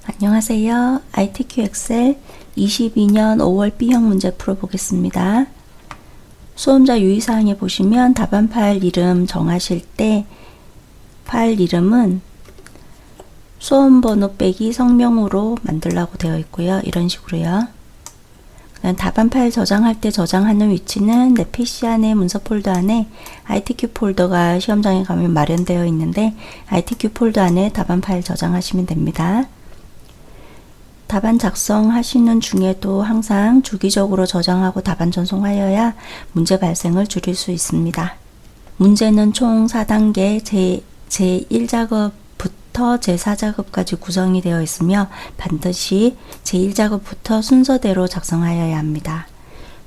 안녕하세요. ITQ 엑셀 22년 5월 B형 문제 풀어보겠습니다. 수험자 유의사항에 보시면 답안 파일 이름 정하실 때 파일 이름은 수험번호 빼기 성명으로 만들라고 되어 있고요. 이런 식으로요. 그다음 답안 파일 저장할 때 저장하는 위치는 내 PC 안에 문서 폴더 안에 ITQ 폴더가 시험장에 가면 마련되어 있는데 ITQ 폴더 안에 답안 파일 저장하시면 됩니다. 답안 작성하시는 중에도 항상 주기적으로 저장하고 답안 전송하여야 문제 발생을 줄일 수 있습니다. 문제는 총 4단계 제1작업부터 제4작업까지 구성이 되어 있으며 반드시 제1작업부터 순서대로 작성하여야 합니다.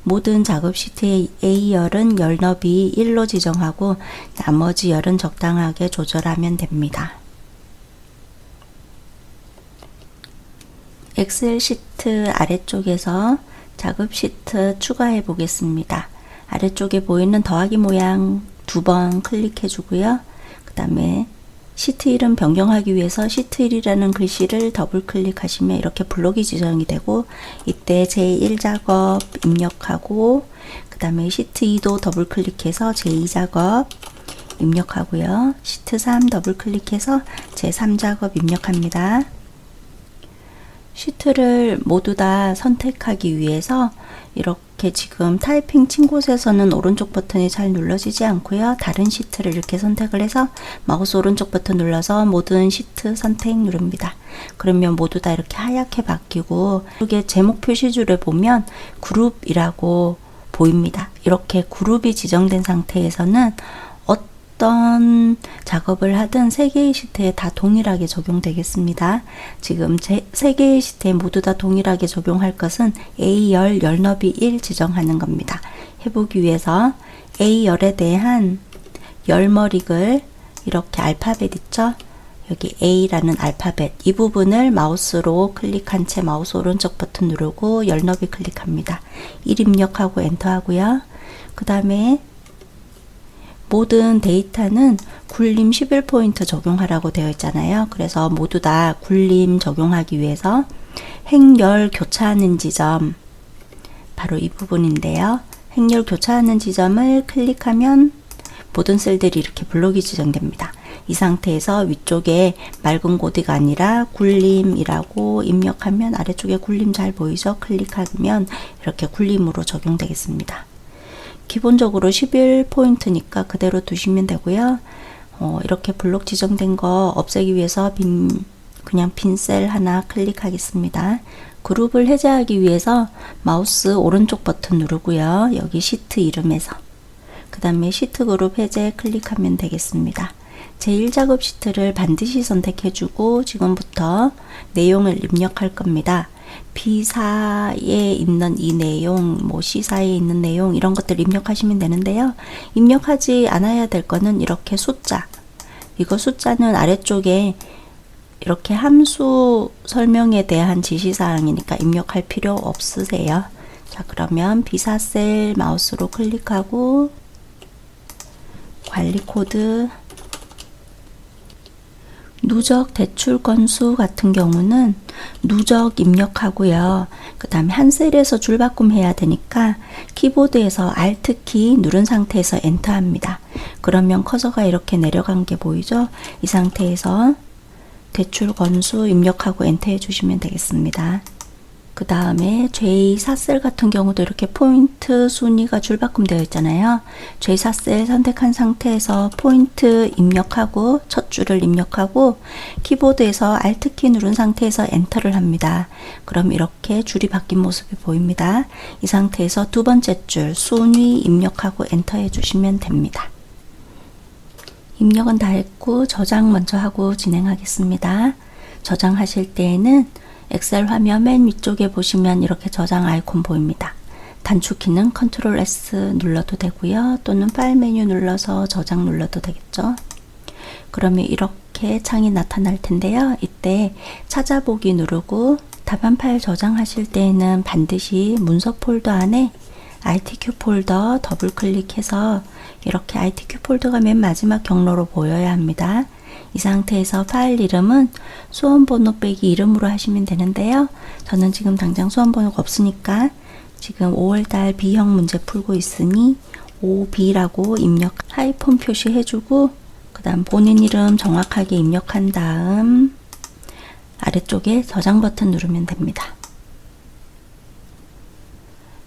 모든 작업 시트의 A열은 열 너비 1로 지정하고 나머지 열은 적당하게 조절하면 됩니다. 엑셀 시트 아래쪽에서 작업 시트 추가해 보겠습니다. 아래쪽에 보이는 더하기 모양 2번 클릭해 주고요. 그 다음에 시트 이름 변경하기 위해서 시트 1이라는 글씨를 더블 클릭하시면 이렇게 블록이 지정이 되고 이때 제1작업 입력하고 그 다음에 시트 2도 더블 클릭해서 제2작업 입력하고요. 시트 3 더블 클릭해서 제3작업 입력합니다. 시트를 모두 다 선택하기 위해서 이렇게 지금 타이핑 친 곳에서는 오른쪽 버튼이 잘 눌러지지 않고요. 다른 시트를 이렇게 선택을 해서 마우스 오른쪽 버튼 눌러서 모든 시트 선택 누릅니다. 그러면 모두 다 이렇게 하얗게 바뀌고 이게 제목 표시줄에 보면 그룹이라고 보입니다. 이렇게 그룹이 지정된 상태에서는 어떤 작업을 하든 3개의 시트에 다 동일하게 적용되겠습니다. 지금 3개의 시트에 모두 다 동일하게 적용할 것은 A열 열너비 1 지정하는 겁니다. 해보기 위해서 A열에 대한 열머릭을 이렇게 알파벳 있죠? 여기 A라는 알파벳 이 부분을 마우스로 클릭한 채 마우스 오른쪽 버튼 누르고 열너비 클릭합니다. 1 입력하고 엔터 하고요. 그 다음에 모든 데이터는 굴림 11포인트 적용하라고 되어 있잖아요. 그래서 모두 다 굴림 적용하기 위해서 행열 교차하는 지점 바로 이 부분인데요. 행열 교차하는 지점을 클릭하면 모든 셀들이 이렇게 블록이 지정됩니다. 이 상태에서 위쪽에 맑은 고디가 아니라 굴림이라고 입력하면 아래쪽에 굴림 잘 보이죠? 클릭하면 이렇게 굴림으로 적용되겠습니다. 기본적으로 11포인트니까 그대로 두시면 되고요. 이렇게 블록 지정된 거 없애기 위해서 그냥 빈 셀 하나 클릭하겠습니다. 그룹을 해제하기 위해서 마우스 오른쪽 버튼 누르고요. 여기 시트 이름에서 그 다음에 시트 그룹 해제 클릭하면 되겠습니다. 제1작업 시트를 반드시 선택해주고 지금부터 내용을 입력할 겁니다. B사에 있는 이 내용, C사에 있는 내용 이런 것들 입력하시면 되는데요. 입력하지 않아야 될 거는 이렇게 숫자. 이거 숫자는 아래쪽에 이렇게 함수 설명에 대한 지시사항이니까 입력할 필요 없으세요. 자, 그러면 B사 셀 마우스로 클릭하고 관리 코드 누적 대출 건수 같은 경우는 누적 입력하고요. 그 다음에 한 셀에서 줄바꿈 해야 되니까 키보드에서 Alt키 누른 상태에서 엔터 합니다. 그러면 커서가 이렇게 내려간 게 보이죠? 이 상태에서 대출 건수 입력하고 엔터 해주시면 되겠습니다. 그 다음에 J4셀 같은 경우도 이렇게 포인트 순위가 줄바꿈 되어 있잖아요. J4셀 선택한 상태에서 포인트 입력하고 첫 줄을 입력하고 키보드에서 Alt키 누른 상태에서 엔터를 합니다. 그럼 이렇게 줄이 바뀐 모습이 보입니다. 이 상태에서 두 번째 줄 순위 입력하고 엔터 해주시면 됩니다. 입력은 다 했고 저장 먼저 하고 진행하겠습니다. 저장하실 때에는 엑셀 화면 맨 위쪽에 보시면 이렇게 저장 아이콘 보입니다. 단축키는 Ctrl S 눌러도 되고요. 또는 파일 메뉴 눌러서 저장 눌러도 되겠죠. 그러면 이렇게 창이 나타날 텐데요. 이때 찾아보기 누르고 답안 파일 저장하실 때에는 반드시 문서 폴더 안에 ITQ 폴더 더블 클릭해서 이렇게 ITQ 폴더가 맨 마지막 경로로 보여야 합니다. 이 상태에서 파일 이름은 수험번호 빼기 이름으로 하시면 되는데요. 저는 지금 당장 수험번호가 없으니까 지금 5월달 B형 문제 풀고 있으니 OB라고 입력 하이폰 표시해주고 그 다음 본인 이름 정확하게 입력한 다음 아래쪽에 저장 버튼 누르면 됩니다.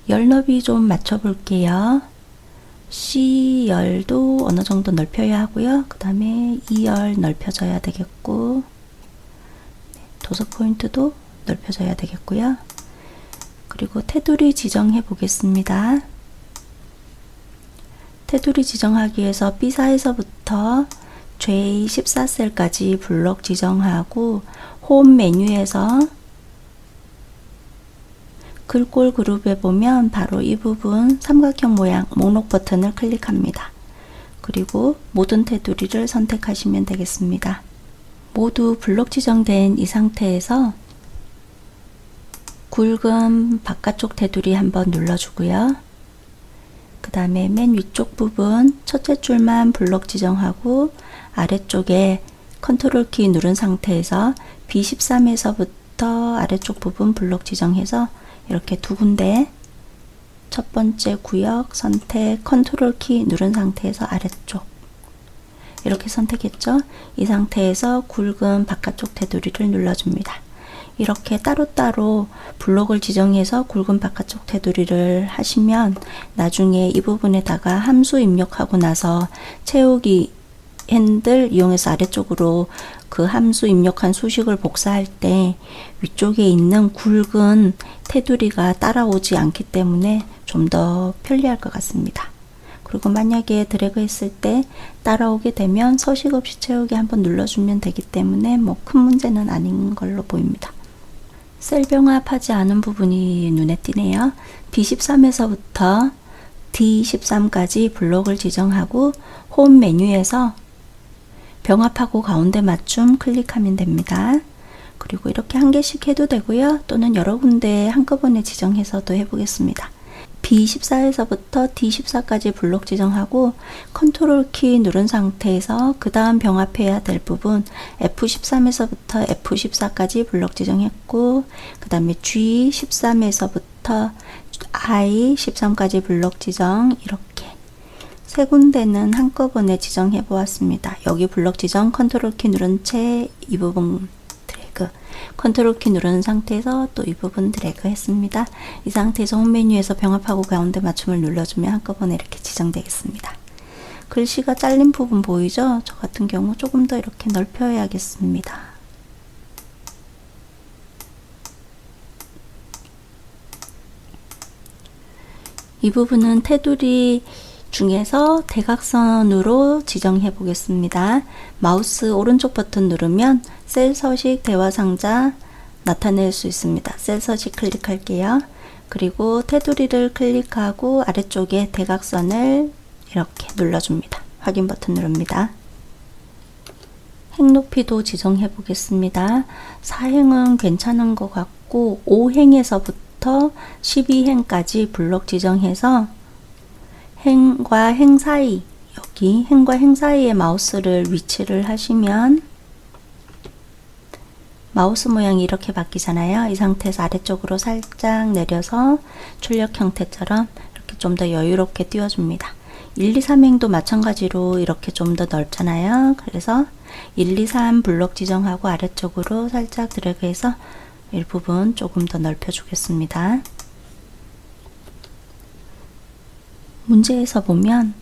열 너비 좀 맞춰 볼게요. C열도 어느 정도 넓혀야 하고요. 그 다음에 E열 넓혀져야 되겠고 도서 포인트도 넓혀져야 되겠고요. 그리고 테두리 지정해 보겠습니다. 테두리 지정하기 위해서 B4에서부터 J14셀까지 블록 지정하고 홈 메뉴에서 글꼴 그룹에 보면 바로 이 부분 삼각형 모양 목록 버튼을 클릭합니다. 그리고 모든 테두리를 선택하시면 되겠습니다. 모두 블록 지정된 이 상태에서 굵은 바깥쪽 테두리 한번 눌러주고요. 그 다음에 맨 위쪽 부분 첫째 줄만 블록 지정하고 아래쪽에 컨트롤 키 누른 상태에서 B13에서부터 아래쪽 부분 블록 지정해서 이렇게 두 군데 첫 번째 구역 선택 컨트롤 키 누른 상태에서 아래쪽 이렇게 선택했죠. 이 상태에서 굵은 바깥쪽 테두리를 눌러줍니다. 이렇게 따로따로 블록을 지정해서 굵은 바깥쪽 테두리를 하시면 나중에 이 부분에다가 함수 입력하고 나서 채우기 핸들 이용해서 아래쪽으로 그 함수 입력한 수식을 복사할 때 위쪽에 있는 굵은 테두리가 따라오지 않기 때문에 좀 더 편리할 것 같습니다. 그리고 만약에 드래그 했을 때 따라오게 되면 서식 없이 채우기 한번 눌러주면 되기 때문에 뭐 큰 문제는 아닌 걸로 보입니다. 셀 병합하지 않은 부분이 눈에 띄네요. B13에서부터 D13까지 블록을 지정하고 홈 메뉴에서 병합하고 가운데 맞춤 클릭하면 됩니다. 그리고 이렇게 한 개씩 해도 되고요. 또는 여러 군데 한꺼번에 지정해서도 해보겠습니다. B14에서부터 D14까지 블록 지정하고 컨트롤 키 누른 상태에서 그 다음 병합해야 될 부분 F13에서부터 F14까지 블록 지정했고 그 다음에 G13에서부터 I13까지 블록 지정 이렇게 세 군데는 한꺼번에 지정해 보았습니다. 여기 블록 지정 컨트롤 키 누른 채 이 부분 드래그 컨트롤 키 누른 상태에서 또 이 부분 드래그 했습니다. 이 상태에서 홈 메뉴에서 병합하고 가운데 맞춤을 눌러주면 한꺼번에 이렇게 지정되겠습니다. 글씨가 잘린 부분 보이죠? 저 같은 경우 조금 더 이렇게 넓혀야겠습니다. 이 부분은 테두리 중에서 대각선으로 지정해 보겠습니다. 마우스 오른쪽 버튼 누르면 셀 서식 대화 상자 나타낼 수 있습니다. 셀 서식 클릭할게요. 그리고 테두리를 클릭하고 아래쪽에 대각선을 이렇게 눌러줍니다. 확인 버튼 누릅니다. 행 높이도 지정해 보겠습니다. 4행은 괜찮은 것 같고 5행에서부터 12행까지 블록 지정해서 행과 행 사이 여기 행과 행 사이에 마우스를 위치를 하시면 마우스 모양이 이렇게 바뀌잖아요. 이 상태에서 아래쪽으로 살짝 내려서 출력 형태처럼 이렇게 좀 더 여유롭게 띄워줍니다. 1, 2, 3행도 마찬가지로 이렇게 좀 더 넓잖아요. 그래서 1, 2, 3 블록 지정하고 아래쪽으로 살짝 드래그해서 일부분 조금 더 넓혀주겠습니다. 문제에서 보면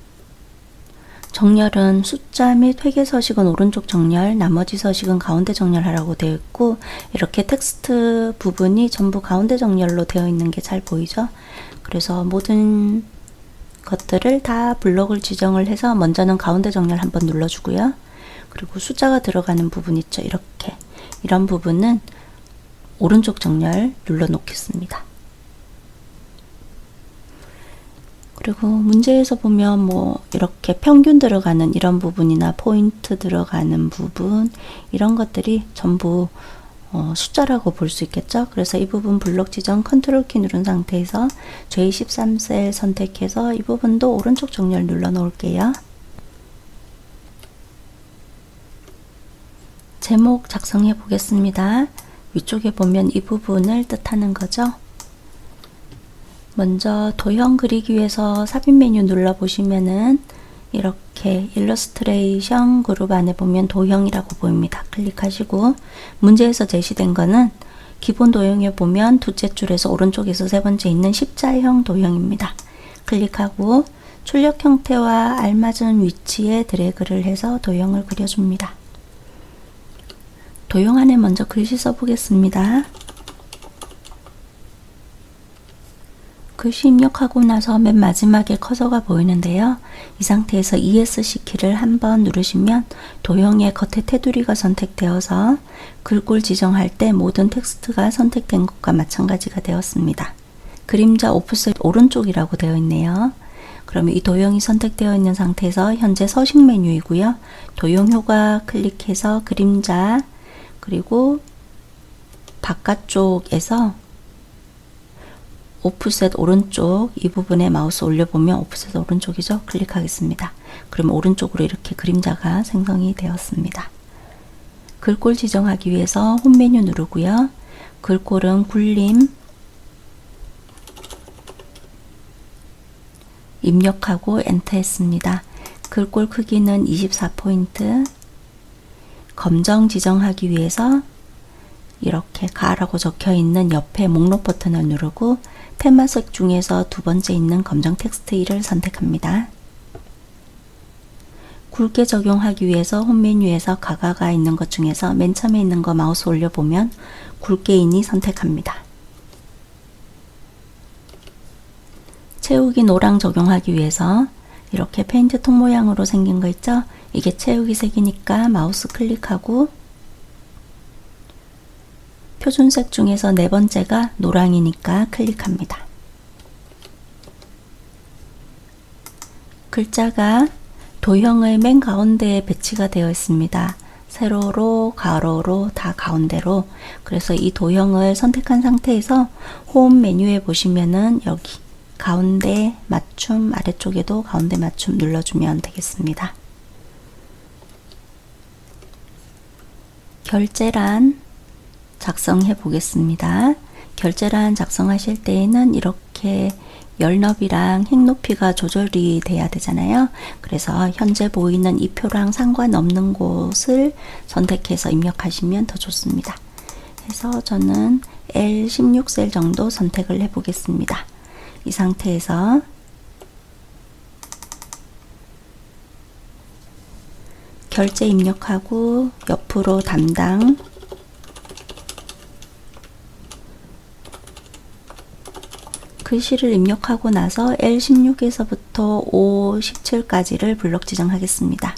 정렬은 숫자 및 회계 서식은 오른쪽 정렬, 나머지 서식은 가운데 정렬하라고 되어 있고 이렇게 텍스트 부분이 전부 가운데 정렬로 되어 있는 게 잘 보이죠? 그래서 모든 것들을 다 블록을 지정을 해서 먼저는 가운데 정렬 한번 눌러주고요. 그리고 숫자가 들어가는 부분 있죠? 이렇게 이런 부분은 오른쪽 정렬 눌러 놓겠습니다. 그리고 문제에서 보면 뭐 이렇게 평균 들어가는 이런 부분이나 포인트 들어가는 부분 이런 것들이 전부 숫자라고 볼 수 있겠죠. 그래서 이 부분 블록 지정 컨트롤 키 누른 상태에서 J13셀 선택해서 이 부분도 오른쪽 정렬 눌러 놓을게요. 제목 작성해 보겠습니다. 위쪽에 보면 이 부분을 뜻하는 거죠. 먼저 도형 그리기 위해서 삽입 메뉴 눌러 보시면은 이렇게 일러스트레이션 그룹 안에 보면 도형이라고 보입니다. 클릭하시고 문제에서 제시된 거는 기본 도형에 보면 두째 줄에서 오른쪽에서 세 번째 있는 십자형 도형입니다. 클릭하고 출력 형태와 알맞은 위치에 드래그를 해서 도형을 그려줍니다. 도형 안에 먼저 글씨 써보겠습니다. 글씨 입력하고 나서 맨 마지막에 커서가 보이는데요. 이 상태에서 ESC 키를 한번 누르시면 도형의 겉에 테두리가 선택되어서 글꼴 지정할 때 모든 텍스트가 선택된 것과 마찬가지가 되었습니다. 그림자 오프셋 오른쪽이라고 되어 있네요. 그러면 이 도형이 선택되어 있는 상태에서 현재 서식 메뉴이고요. 도형 효과 클릭해서 그림자 그리고 바깥쪽에서 오프셋 오른쪽 이 부분에 마우스 올려보면 오프셋 오른쪽이죠. 클릭하겠습니다. 그러면 오른쪽으로 이렇게 그림자가 생성이 되었습니다. 글꼴 지정하기 위해서 홈 메뉴 누르고요. 글꼴은 굴림 입력하고 엔터 했습니다. 글꼴 크기는 24포인트 검정 지정하기 위해서 이렇게 가라고 적혀 있는 옆에 목록 버튼을 누르고 테마색 중에서 두 번째 있는 검정 텍스트 1을 선택합니다. 굵게 적용하기 위해서 홈 메뉴에서 가가가 있는 것 중에서 맨 처음에 있는 거 마우스 올려보면 굵게 있니 선택합니다. 채우기 노랑 적용하기 위해서 이렇게 페인트 통 모양으로 생긴 거 있죠? 이게 채우기 색이니까 마우스 클릭하고 표준색 중에서 네 번째가 노랑이니까 클릭합니다. 글자가 도형의 맨 가운데에 배치가 되어 있습니다. 세로로, 가로로, 다 가운데로. 그래서 이 도형을 선택한 상태에서 홈 메뉴에 보시면은 여기 가운데 맞춤 아래쪽에도 가운데 맞춤 눌러주면 되겠습니다. 결제란 작성해 보겠습니다. 결제란 작성하실 때에는 이렇게 열 너비랑 행 높이가 조절이 돼야 되잖아요. 그래서 현재 보이는 이 표랑 상관없는 곳을 선택해서 입력하시면 더 좋습니다. 그래서 저는 L16셀 정도 선택을 해 보겠습니다. 이 상태에서 결제 입력하고 옆으로 담당 글씨를 입력하고 나서 L16에서부터 O17까지를 블록 지정하겠습니다.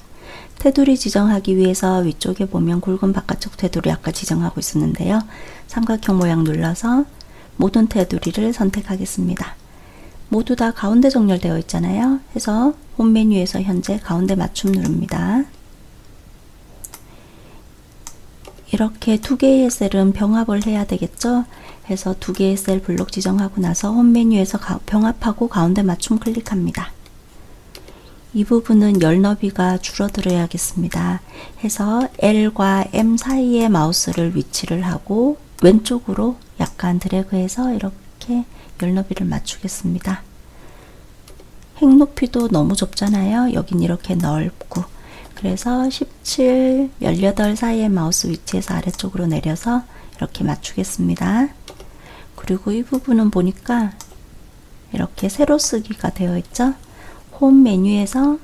테두리 지정하기 위해서 위쪽에 보면 굵은 바깥쪽 테두리 아까 지정하고 있었는데요. 삼각형 모양 눌러서 모든 테두리를 선택하겠습니다. 모두 다 가운데 정렬되어 있잖아요. 해서 홈 메뉴에서 현재 가운데 맞춤 누릅니다. 이렇게 두 개의 셀은 병합을 해야 되겠죠. 해서 두 개의 셀 블록 지정하고 나서 홈 메뉴에서 병합하고 가운데 맞춤 클릭합니다. 이 부분은 열 너비가 줄어들어야겠습니다. 해서 L과 M 사이에 마우스를 위치를 하고 왼쪽으로 약간 드래그해서 이렇게 열 너비를 맞추겠습니다. 행 높이도 너무 좁잖아요. 여긴 이렇게 넓고 그래서 17, 18 사이의 마우스 위치에서 아래쪽으로 내려서 이렇게 맞추겠습니다. 그리고 이 부분은 보니까 이렇게 세로 쓰기가 되어 있죠. 홈 메뉴에서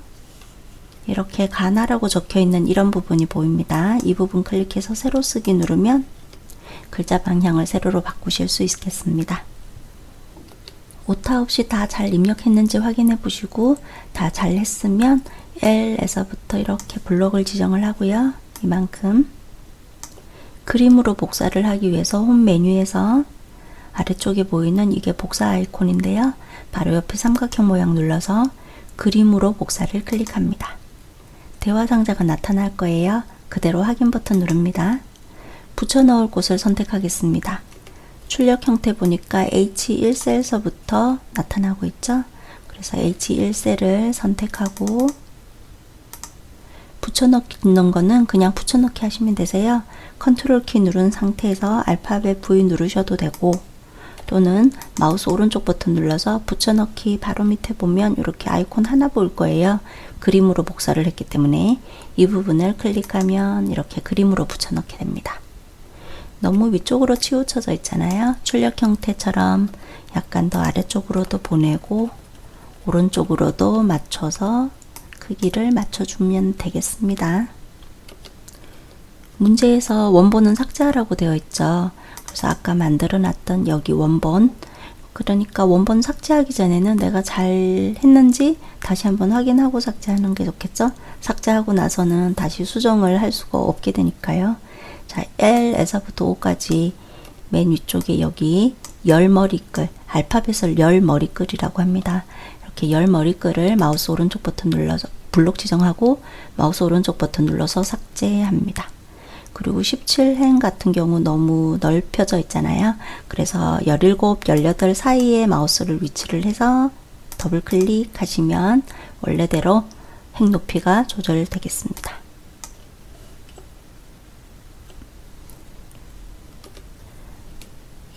이렇게 가나라고 적혀 있는 이런 부분이 보입니다. 이 부분 클릭해서 세로 쓰기 누르면 글자 방향을 세로로 바꾸실 수 있겠습니다. 오타 없이 다 잘 입력했는지 확인해 보시고 다 잘 했으면 L에서부터 이렇게 블록을 지정을 하고요. 이만큼 그림으로 복사를 하기 위해서 홈 메뉴에서 아래쪽에 보이는 이게 복사 아이콘인데요. 바로 옆에 삼각형 모양 눌러서 그림으로 복사를 클릭합니다. 대화 상자가 나타날 거예요. 그대로 확인 버튼 누릅니다. 붙여 넣을 곳을 선택하겠습니다. 출력 형태 보니까 H1셀서부터 나타나고 있죠. 그래서 H1셀을 선택하고 붙여넣는 거는 그냥 붙여넣기 하시면 되세요. 컨트롤 키 누른 상태에서 알파벳 V 누르셔도 되고, 또는 마우스 오른쪽 버튼 눌러서 붙여넣기 바로 밑에 보면 이렇게 아이콘 하나 보일 거예요. 그림으로 복사를 했기 때문에 이 부분을 클릭하면 이렇게 그림으로 붙여넣게 됩니다. 너무 위쪽으로 치우쳐져 있잖아요. 출력 형태처럼 약간 더 아래쪽으로도 보내고 오른쪽으로도 맞춰서 크기를 맞춰주면 되겠습니다. 문제에서 원본은 삭제하라고 되어 있죠. 그래서 아까 만들어 놨던 여기 원본, 그러니까 원본 삭제하기 전에는 내가 잘 했는지 다시 한번 확인하고 삭제하는 게 좋겠죠. 삭제하고 나서는 다시 수정을 할 수가 없게 되니까요. 자, L에서부터 O까지 맨 위쪽에 여기 열 머리글, 알파벳을 열 머리글이라고 합니다. 이렇게 열 머리글을 마우스 오른쪽 버튼 눌러서 블록 지정하고 마우스 오른쪽 버튼 눌러서 삭제합니다. 그리고 17행 같은 경우 너무 넓혀져 있잖아요. 그래서 17, 18 사이에 마우스를 위치를 해서 더블 클릭하시면 원래대로 행 높이가 조절되겠습니다.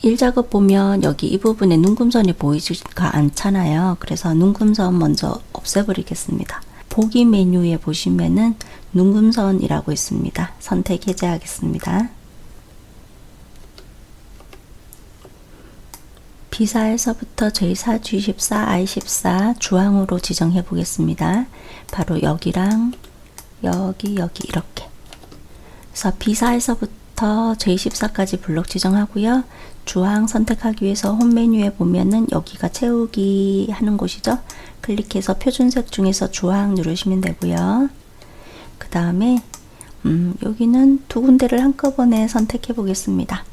일작업 보면 여기 이 부분에 눈금선이 보이지가 않잖아요. 그래서 눈금선 먼저 없애버리겠습니다. 보기 메뉴에 보시면은 눈금선이라고 있습니다. 선택 해제하겠습니다. B사에서부터 J4, G14, I14 주황으로 지정해 보겠습니다. 바로 여기랑 여기 이렇게. 그래서 B사에서부터 J14까지 블록 지정하고요. 주황 선택하기 위해서 홈 메뉴에 보면은 여기가 채우기 하는 곳이죠. 클릭해서 표준색 중에서 주황 누르시면 되고요. 그 다음에 여기는 두 군데를 한꺼번에 선택해 보겠습니다.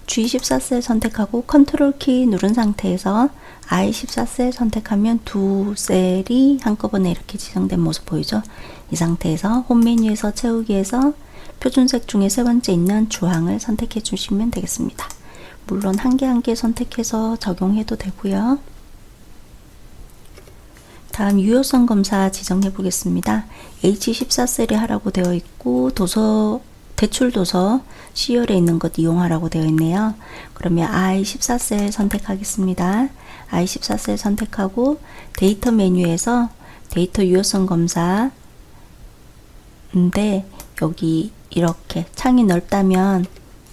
G14셀 선택하고 컨트롤 키 누른 상태에서 I14셀 선택하면 두 셀이 한꺼번에 이렇게 지정된 모습 보이죠? 이 상태에서 홈 메뉴에서 채우기에서 표준색 중에 세 번째 있는 주황을 선택해 주시면 되겠습니다. 물론 한 개 한 개 선택해서 적용해도 되고요. 다음 유효성 검사 지정해 보겠습니다. H14셀이 하라고 되어 있고 대출 도서 C열에 있는 것 이용하라고 되어 있네요. 그러면 I14셀 선택하겠습니다. I14셀 선택하고 데이터 메뉴에서 데이터 유효성 검사인데 여기 이렇게 창이 넓다면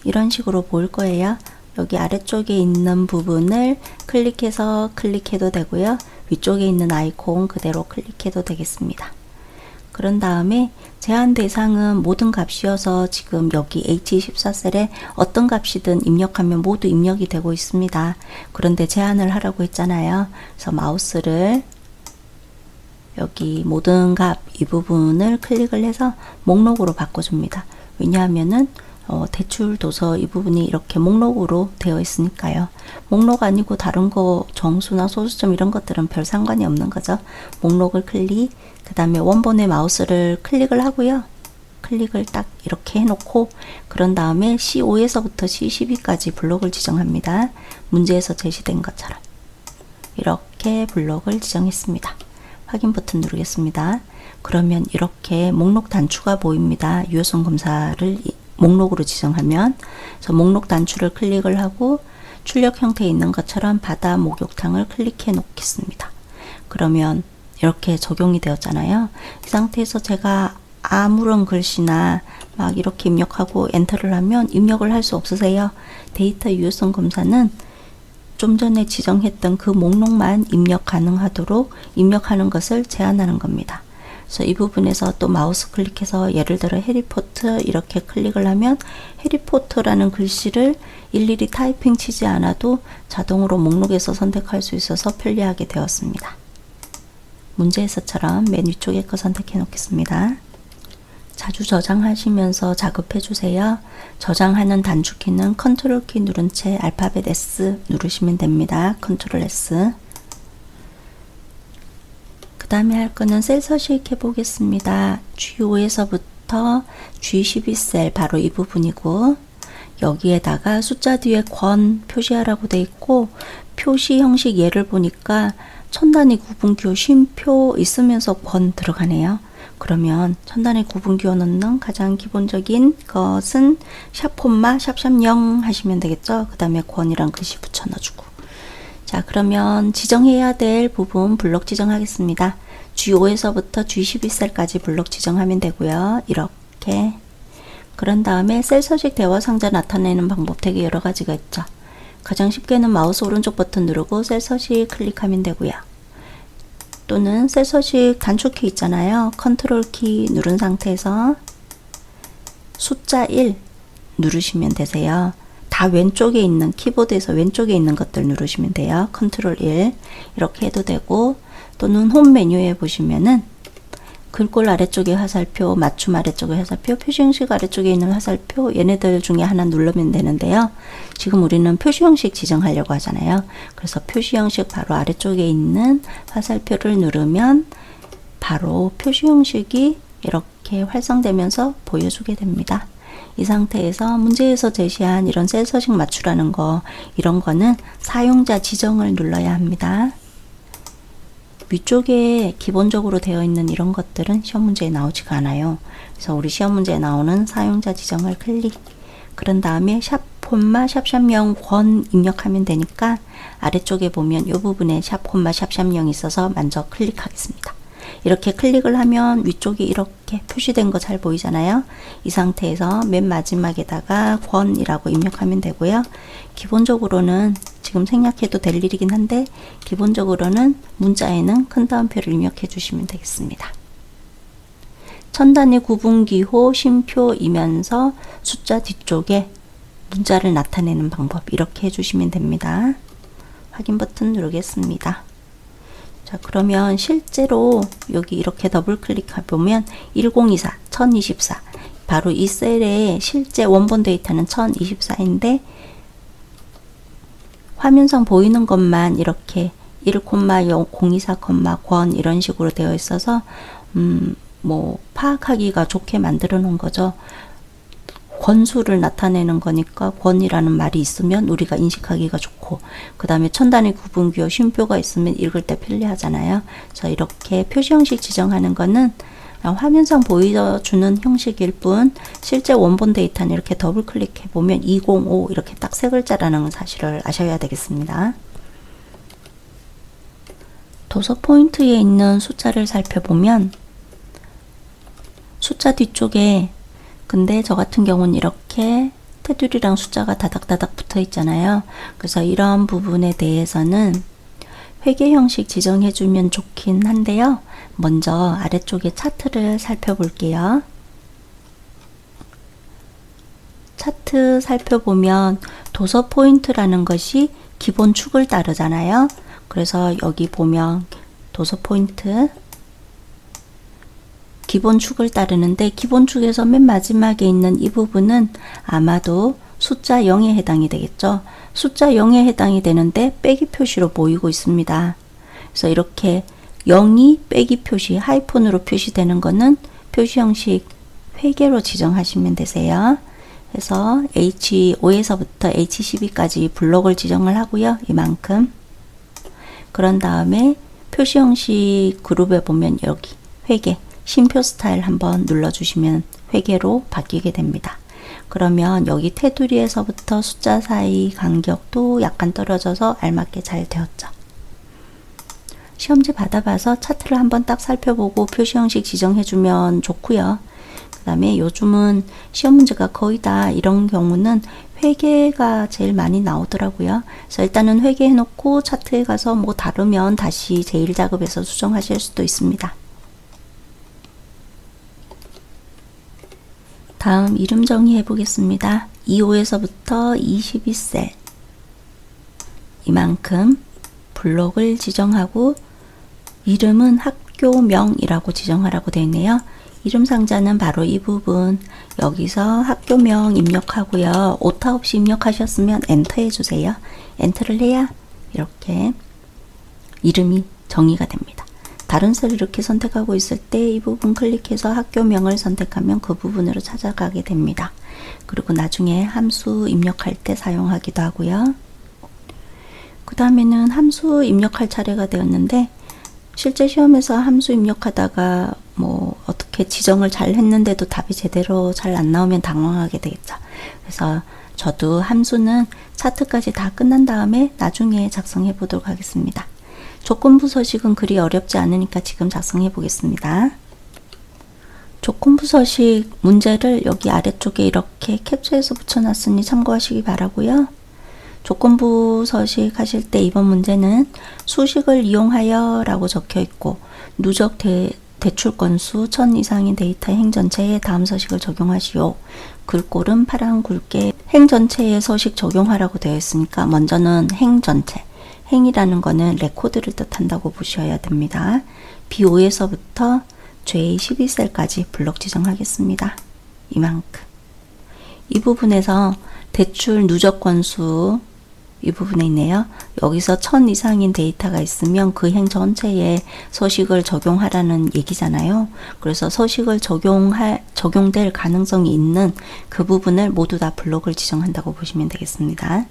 이런 식으로 보일 거예요. 여기 아래쪽에 있는 부분을 클릭해서 클릭해도 되고요. 위쪽에 있는 아이콘 그대로 클릭해도 되겠습니다. 그런 다음에 제한 대상은 모든 값이어서 지금 여기 H14셀에 어떤 값이든 입력하면 모두 입력이 되고 있습니다. 그런데 제한을 하라고 했잖아요. 그래서 마우스를 여기 모든 값 이 부분을 클릭을 해서 목록으로 바꿔줍니다. 왜냐하면은 대출 도서 이 부분이 이렇게 목록으로 되어 있으니까요. 목록 아니고 다른 거 정수나 소수점 이런 것들은 별 상관이 없는 거죠. 목록을 클릭, 그 다음에 원본의 마우스를 클릭을 하고요. 클릭을 딱 이렇게 해놓고 그런 다음에 C5에서부터 C12까지 블록을 지정합니다. 문제에서 제시된 것처럼 이렇게 블록을 지정했습니다. 확인 버튼 누르겠습니다. 그러면 이렇게 목록 단추가 보입니다. 유효성 검사를 목록으로 지정하면 그래서 목록 단추를 클릭을 하고 출력 형태에 있는 것처럼 바다 목욕탕을 클릭해 놓겠습니다. 그러면 이렇게 적용이 되었잖아요. 이 상태에서 제가 아무런 글씨나 막 이렇게 입력하고 엔터를 하면 입력을 할 수 없으세요. 데이터 유효성 검사는 좀 전에 지정했던 그 목록만 입력 가능하도록 입력하는 것을 제한하는 겁니다. 그래서 이 부분에서 또 마우스 클릭해서 예를 들어 해리포터 이렇게 클릭을 하면 해리포터라는 글씨를 일일이 타이핑 치지 않아도 자동으로 목록에서 선택할 수 있어서 편리하게 되었습니다. 문제에서처럼 맨 위쪽에 거 선택해 놓겠습니다. 자주 저장하시면서 작업해 주세요. 저장하는 단축키는 컨트롤 키 누른 채 알파벳 S 누르시면 됩니다. 컨트롤 S. 그 다음에 할 거는 셀 서식 해 보겠습니다. G5에서부터 G12셀 바로 이 부분이고 여기에다가 숫자 뒤에 권 표시하라고 돼 있고 표시 형식 예를 보니까 천 단위 구분기호 쉼표 있으면서 권 들어가네요. 그러면 천단에 구분기호 넣는 가장 기본적인 것은 샵 콤마 샵샵 0 하시면 되겠죠. 그 다음에 권이란 글씨 붙여 넣어주고. 자, 그러면 지정해야 될 부분 블록 지정하겠습니다. G5에서부터 G11셀까지 블록 지정하면 되고요. 이렇게. 그런 다음에 셀 서식 대화 상자 나타내는 방법 되게 여러 가지가 있죠. 가장 쉽게는 마우스 오른쪽 버튼 누르고 셀 서식 클릭하면 되고요. 또는 셀 서식 단축키 있잖아요. 컨트롤 키 누른 상태에서 숫자 1 누르시면 되세요. 다 왼쪽에 있는 키보드에서 왼쪽에 있는 것들 누르시면 돼요. 컨트롤 1 이렇게 해도 되고, 또는 홈 메뉴에 보시면은 글꼴 아래쪽에 화살표, 맞춤 아래쪽에 화살표, 표시 형식 아래쪽에 있는 화살표, 얘네들 중에 하나 누르면 되는데요. 지금 우리는 표시 형식 지정하려고 하잖아요. 그래서 표시 형식 바로 아래쪽에 있는 화살표를 누르면 바로 표시 형식이 이렇게 활성되면서 보여주게 됩니다. 이 상태에서 문제에서 제시한 이런 셀 서식 맞추라는 거, 이런 거는 사용자 지정을 눌러야 합니다. 위쪽에 기본적으로 되어 있는 이런 것들은 시험 문제에 나오지가 않아요. 그래서 우리 시험 문제에 나오는 사용자 지정을 클릭. 그런 다음에 샵 콤마 샵샵 0 권 입력하면 되니까 아래쪽에 보면 이 부분에 샵 콤마 샵샵 0이 있어서 먼저 클릭하겠습니다. 이렇게 클릭을 하면 위쪽에 이렇게 표시된 거 잘 보이잖아요. 이 상태에서 맨 마지막에다가 권이라고 입력하면 되고요. 기본적으로는 지금 생략해도 될 일이긴 한데, 기본적으로는 문자에는 큰 따옴표를 입력해 주시면 되겠습니다. 천단의 구분기호 쉼표이면서 숫자 뒤쪽에 문자를 나타내는 방법, 이렇게 해주시면 됩니다. 확인 버튼 누르겠습니다. 자, 그러면 실제로 여기 이렇게 더블 클릭해 보면 1024, 1024, 바로 이 셀의 실제 원본 데이터는 1024인데 화면상 보이는 것만 이렇게 1,024, 권 이런 식으로 되어 있어서 뭐 파악하기가 좋게 만들어 놓은 거죠. 권수를 나타내는 거니까 권이라는 말이 있으면 우리가 인식하기가 좋고, 그 다음에 천단의 구분기호 쉼표가 있으면 읽을 때 편리하잖아요. 그래서 이렇게 표시 형식 지정하는 거는 화면상 보여주는 형식일 뿐, 실제 원본 데이터는 이렇게 더블 클릭해 보면 205 이렇게 딱 세 글자라는 사실을 아셔야 되겠습니다. 도서 포인트에 있는 숫자를 살펴보면 숫자 뒤쪽에, 근데 저 같은 경우는 이렇게 테두리랑 숫자가 다닥다닥 붙어 있잖아요. 그래서 이런 부분에 대해서는 회계 형식 지정해 주면 좋긴 한데요. 먼저 아래쪽에 차트를 살펴볼게요. 차트 살펴보면 도서 포인트라는 것이 기본 축을 따르잖아요. 그래서 여기 보면 도서 포인트 기본 축을 따르는데, 기본 축에서 맨 마지막에 있는 이 부분은 아마도 숫자 0에 해당이 되겠죠. 숫자 0에 해당이 되는데 빼기 표시로 보이고 있습니다. 그래서 이렇게 0이 빼기 표시, 하이폰으로 표시되는 거는 표시 형식 회계로 지정하시면 되세요. 그래서 H5에서부터 H12까지 블록을 지정을 하고요. 이만큼. 그런 다음에 표시 형식 그룹에 보면 여기 회계 쉼표 스타일 한번 눌러주시면 회계로 바뀌게 됩니다. 그러면 여기 테두리에서부터 숫자 사이 간격도 약간 떨어져서 알맞게 잘 되었죠. 시험지 받아봐서 차트를 한번 딱 살펴보고 표시 형식 지정해주면 좋고요. 그 다음에 요즘은 시험 문제가 거의 다 이런 경우는 회계가 제일 많이 나오더라고요. 그래서 일단은 회계해놓고 차트에 가서 뭐 다르면 다시 제1작업에서 수정하실 수도 있습니다. 다음 이름 정의해 보겠습니다. 25에서부터 22셀 이만큼 블록을 지정하고, 이름은 학교명이라고 지정하라고 되어 있네요. 이름 상자는 바로 이 부분, 여기서 학교명 입력하고요. 오타 없이 입력하셨으면 엔터 해주세요. 엔터를 해야 이렇게 이름이 정의가 됩니다. 다른 셀을 이렇게 선택하고 있을 때 이 부분 클릭해서 학교명을 선택하면 그 부분으로 찾아가게 됩니다. 그리고 나중에 함수 입력할 때 사용하기도 하고요. 그 다음에는 함수 입력할 차례가 되었는데, 실제 시험에서 함수 입력하다가 뭐 어떻게 이렇게 지정을 잘 했는데도 답이 제대로 잘 안 나오면 당황하게 되겠죠. 그래서 저도 함수는 차트까지 다 끝난 다음에 나중에 작성해 보도록 하겠습니다. 조건부 서식은 그리 어렵지 않으니까 지금 작성해 보겠습니다. 조건부 서식 문제를 여기 아래쪽에 이렇게 캡처해서 붙여놨으니 참고하시기 바라고요. 조건부 서식 하실 때 이번 문제는 수식을 이용하여 라고 적혀 있고 누적 대출 건수 1000 이상인 데이터 행 전체에 다음 서식을 적용하시오. 글꼴은 파란 굵게 행 전체에 서식 적용하라고 되어 있으니까 먼저는 행 전체. 행이라는 거는 레코드를 뜻한다고 보셔야 됩니다. B5에서부터 J12셀까지 블록 지정하겠습니다. 이만큼. 이 부분에서 대출 누적 건수 이 부분에 있네요. 여기서 1000 이상인 데이터가 있으면 그 행 전체에 서식을 적용하라는 얘기잖아요. 그래서 서식을 적용될 가능성이 있는 그 부분을 모두 다 블록을 지정한다고 보시면 되겠습니다.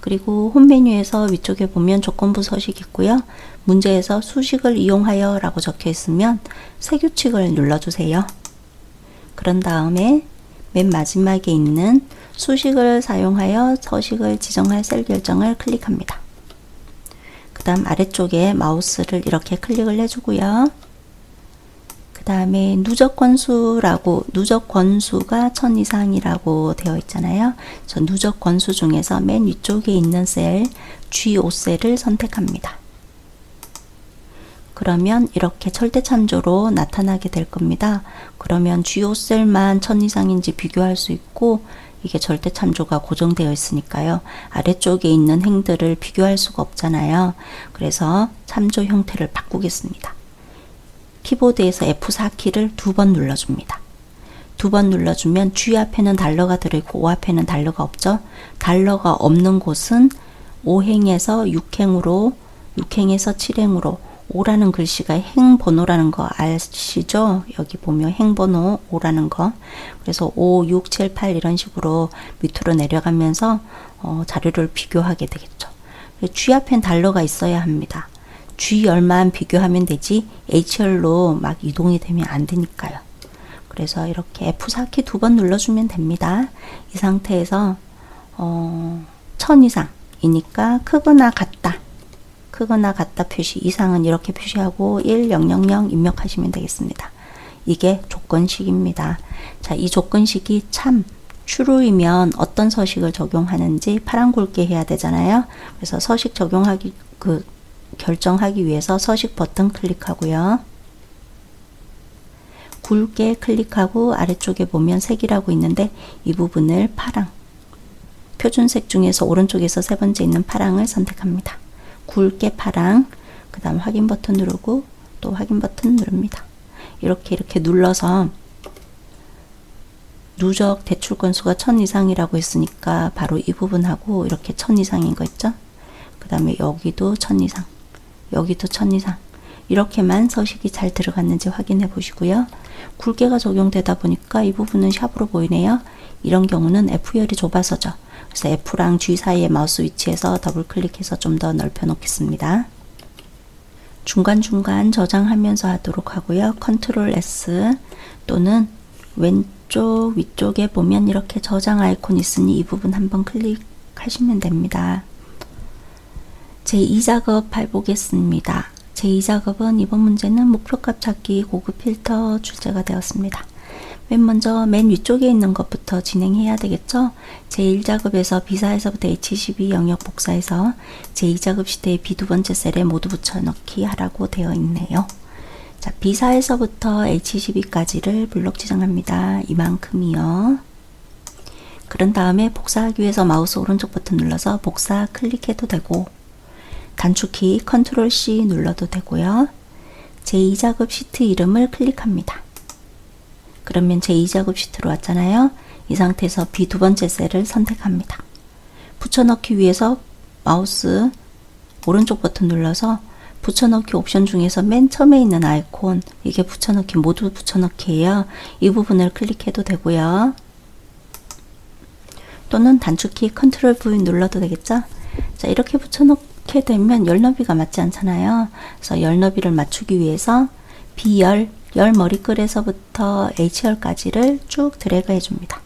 그리고 홈 메뉴에서 위쪽에 보면 조건부 서식 있고요. 문제에서 수식을 이용하여 라고 적혀 있으면 새 규칙을 눌러주세요. 그런 다음에 맨 마지막에 있는 수식을 사용하여 서식을 지정할 셀 결정을 클릭합니다. 그 다음 아래쪽에 마우스를 이렇게 클릭을 해주고요. 그 다음에 누적 건수라고 누적 건수가 1000 이상이라고 되어 있잖아요. 저 누적 건수 중에서 맨 위쪽에 있는 셀 G5셀을 선택합니다. 그러면 이렇게 절대참조로 나타나게 될 겁니다. 그러면 G5셀만 1000 이상인지 비교할 수 있고 이게 절대참조가 고정되어 있으니까요. 아래쪽에 있는 행들을 비교할 수가 없잖아요. 그래서 참조 형태를 바꾸겠습니다. 키보드에서 F4키를 2번 눌러줍니다. 2번 눌러주면 G 앞에는 달러가 들어있고 O 앞에는 달러가 없죠. 달러가 없는 곳은 5행에서 6행으로 6행에서 7행으로 5라는 글씨가 행번호라는 거 아시죠? 여기 보면 행번호 5라는 거. 그래서 5, 6, 7, 8 이런 식으로 밑으로 내려가면서 자료를 비교하게 되겠죠. G 앞엔 달러가 있어야 합니다. G열만 비교하면 되지 H열로 막 이동이 되면 안 되니까요. 그래서 이렇게 F4키 2번 눌러주면 됩니다. 이 상태에서 1000 이상이니까 크거나 같다. 크거나 같다 표시 이상은 이렇게 표시하고 1000 입력하시면 되겠습니다. 이게 조건식입니다. 자, 이 조건식이 참 true이면 어떤 서식을 적용하는지 파란 굵게 해야 되잖아요. 그래서 서식 적용하기 결정하기 위해서 서식 버튼 클릭하고요. 굵게 클릭하고 아래쪽에 보면 색이라고 있는데 이 부분을 파랑 표준색 중에서 오른쪽에서 세 번째 있는 파랑을 선택합니다. 굵게 파랑 그 다음 확인 버튼 누르고 또 확인 버튼 누릅니다. 이렇게 눌러서 누적 대출 건수가 1000 이상이라고 했으니까 바로 이 부분하고 이렇게 1000 이상인 거 있죠? 그 다음에 여기도 1000 이상 여기도 1000 이상 이렇게만 서식이 잘 들어갔는지 확인해 보시고요. 굵게가 적용되다 보니까 이 부분은 샵으로 보이네요. 이런 경우는 F열이 좁아서죠. 그래서 F랑 G 사이의 마우스 위치에서 더블 클릭해서 좀 더 넓혀 놓겠습니다. 중간중간 저장하면서 하도록 하고요. 컨트롤 S 또는 왼쪽 위쪽에 보면 이렇게 저장 아이콘 있으니 이 부분 한번 클릭하시면 됩니다. 제2작업 해보겠습니다. 제2작업은 이번 문제는 목표값 찾기 고급 필터 출제가 되었습니다. 맨 위쪽에 있는 것부터 진행해야 되겠죠. 제1작업에서 B4에서부터 H12 영역 복사해서 제2작업 시트의 B 두 번째 셀에 모두 붙여넣기 하라고 되어 있네요. 자, B4에서부터 H12까지를 블록 지정합니다. 이만큼이요. 그런 다음에 복사하기 위해서 마우스 오른쪽 버튼 눌러서 복사 클릭해도 되고 단축키 컨트롤 C 눌러도 되고요. 제2작업 시트 이름을 클릭합니다. 그러면 제2작업 시트로 왔잖아요. 이 상태에서 B 두 번째 셀을 선택합니다. 붙여넣기 위해서 마우스 오른쪽 버튼 눌러서 붙여넣기 옵션 중에서 맨 처음에 있는 아이콘 이게 붙여넣기 모두 붙여넣기예요. 이 부분을 클릭해도 되고요. 또는 단축키 컨트롤 V 눌러도 되겠죠. 자, 이렇게 붙여넣게 되면 열너비가 맞지 않잖아요. 그래서 열너비를 맞추기 위해서 B열 열 머리글에서부터 H열까지를 쭉 드래그 해줍니다.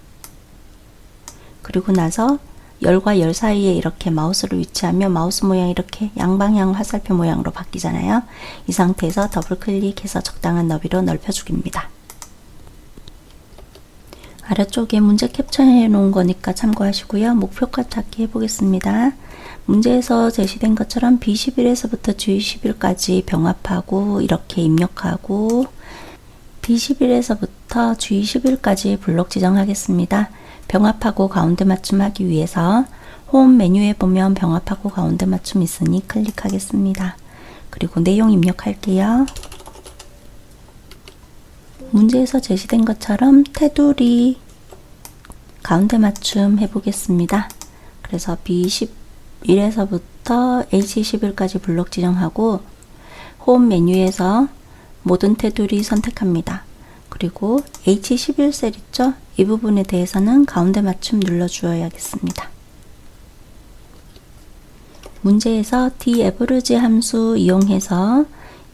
그리고 나서 열과 열 사이에 이렇게 마우스를 위치하면 마우스 모양이 이렇게 양방향 화살표 모양으로 바뀌잖아요. 이 상태에서 더블 클릭해서 적당한 너비로 넓혀주기입니다. 아래쪽에 문제 캡처해 놓은 거니까 참고하시고요. 목표값 찾기 해보겠습니다. 문제에서 제시된 것처럼 B11에서부터 G11까지 병합하고 이렇게 입력하고 B11에서부터 G11까지 블록 지정하겠습니다. 병합하고 가운데 맞춤하기 위해서 홈 메뉴에 보면 병합하고 가운데 맞춤 있으니 클릭하겠습니다. 그리고 내용 입력할게요. 문제에서 제시된 것처럼 테두리 가운데 맞춤 해보겠습니다. 그래서 B11에서부터 H11까지 블록 지정하고 홈 메뉴에서 모든 테두리 선택합니다. 그리고 H11셀 있죠? 이 부분에 대해서는 가운데 맞춤 눌러주어야겠습니다. 문제에서 daverage 함수 이용해서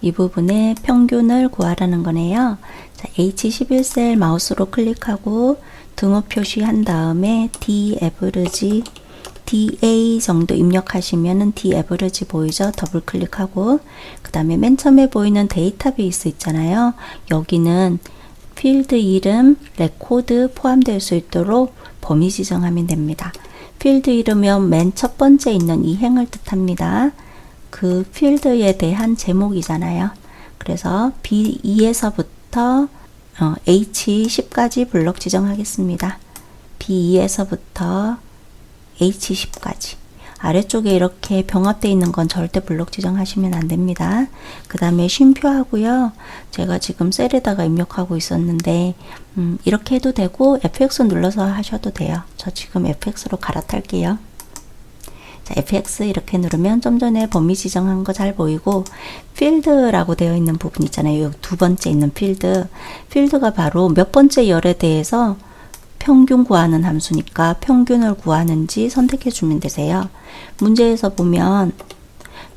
이 부분의 평균을 구하라는 거네요. 자, H11셀 마우스로 클릭하고 등호 표시한 다음에 daverage DA 정도 입력하시면은 daverage 보이죠? 더블 클릭하고 그 다음에 맨 처음에 보이는 데이터베이스 있잖아요. 여기는 필드 이름, 레코드 포함될 수 있도록 범위 지정하면 됩니다. 필드 이름은 맨 첫 번째 있는 이 행을 뜻합니다. 그 필드에 대한 제목이잖아요. 그래서 B2에서부터 H10까지 블록 지정하겠습니다. B2에서부터 H10까지. 아래쪽에 이렇게 병합되어 있는 건 절대 블록 지정하시면 안 됩니다. 그 다음에 쉼표 하고요. 제가 지금 셀에다가 입력하고 있었는데 이렇게 해도 되고 FX 눌러서 하셔도 돼요. 저 지금 FX로 갈아탈게요. 자, FX 이렇게 누르면 좀 전에 범위 지정한 거 잘 보이고 필드라고 되어 있는 부분 있잖아요. 여기 두 번째 있는 필드. 필드가 바로 몇 번째 열에 대해서 평균 구하는 함수니까 평균을 구하는지 선택해 주면 되세요. 문제에서 보면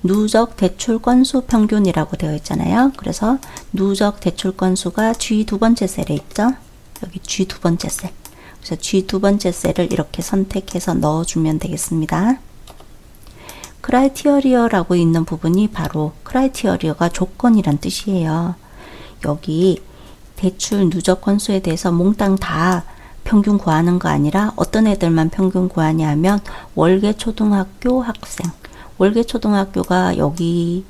누적 대출 건수 평균이라고 되어 있잖아요. 그래서 누적 대출 건수가 G 두 번째 셀에 있죠. 여기 G 두 번째 셀. 그래서 G 두 번째 셀을 이렇게 선택해서 넣어주면 되겠습니다. 크라이티어리어라고 있는 부분이 바로 크라이티어리어가 조건이란 뜻이에요. 여기 대출 누적 건수에 대해서 몽땅 다 평균 구하는 거 아니라 어떤 애들만 평균 구하냐 하면 월계 초등학교 학생. 월계 초등학교가 여기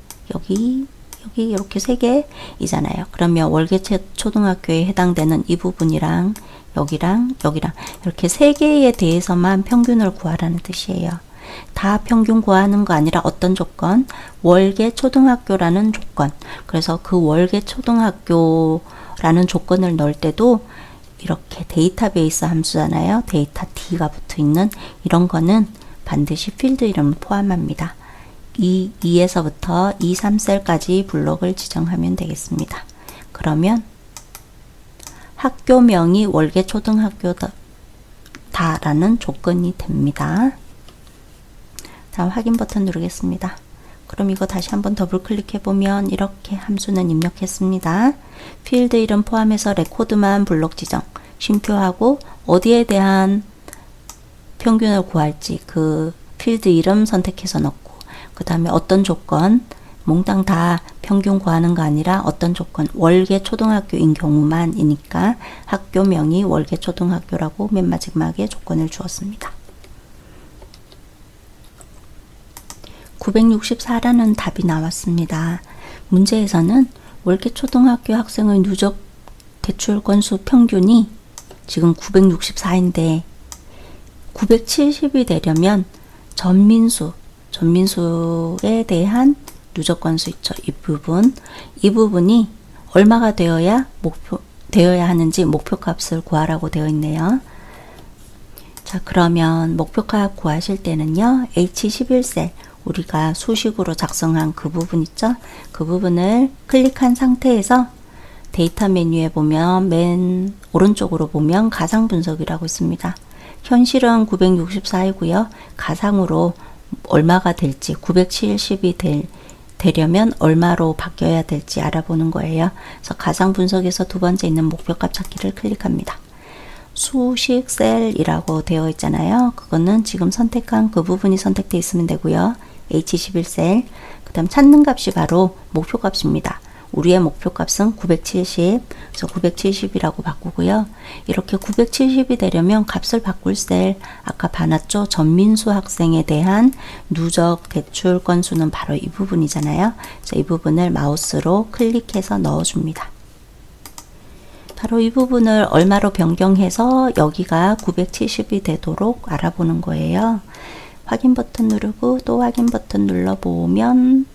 이렇게 세 개이잖아요. 그러면 월계 초등학교에 해당되는 이 부분이랑 여기랑 이렇게 세 개에 대해서만 평균을 구하라는 뜻이에요. 다 평균 구하는 거 아니라 어떤 조건? 월계 초등학교라는 조건. 그래서 그 월계 초등학교라는 조건을 넣을 때도 이렇게 데이터베이스 함수잖아요. 데이터 D가 붙어 있는 이런 거는 반드시 필드 이름을 포함합니다. 2에서부터 2, 3셀까지 블록을 지정하면 되겠습니다. 그러면 학교명이 월계 초등학교다 라는 조건이 됩니다. 다음 확인 버튼 누르겠습니다. 그럼 이거 다시 한번 더블 클릭해 보면 이렇게 함수는 입력했습니다. 필드 이름 포함해서 레코드만 블록 지정, 쉼표하고 어디에 대한 평균을 구할지 그 필드 이름 선택해서 넣고 그 다음에 어떤 조건, 몽땅 다 평균 구하는 거 아니라 어떤 조건, 월계 초등학교인 경우만이니까 학교명이 월계 초등학교라고 맨 마지막에 조건을 주었습니다. 964라는 답이 나왔습니다. 문제에서는 월계 초등학교 학생의 누적 대출 건수 평균이 지금 964인데 970이 되려면 전민수에 대한 누적 건수 있죠. 이 부분이 얼마가 되어야 하는지 목표값을 구하라고 되어 있네요. 자, 그러면 목표값 구하실 때는요. H11셀 우리가 수식으로 작성한 그 부분 있죠? 그 부분을 클릭한 상태에서 데이터 메뉴에 보면 맨 오른쪽으로 보면 가상 분석이라고 있습니다. 현실은 964이고요. 가상으로 얼마가 될지 970이 되려면 얼마로 바뀌어야 될지 알아보는 거예요. 그래서 가상 분석에서 두 번째 있는 목표값 찾기를 클릭합니다. 수식 셀이라고 되어 있잖아요. 그거는 지금 선택한 그 부분이 선택되어 있으면 되고요. H11셀. 그 다음 찾는 값이 바로 목표값입니다. 우리의 목표값은 970, 그래서 970이라고 바꾸고요. 이렇게 970이 되려면 값을 바꿀 셀, 아까 봐놨죠? 전민수 학생에 대한 누적 대출 건수는 바로 이 부분이잖아요. 그래서 이 부분을 마우스로 클릭해서 넣어줍니다. 바로 이 부분을 얼마로 변경해서 여기가 970이 되도록 알아보는 거예요. 확인 버튼 누르고 또 확인 버튼 눌러보면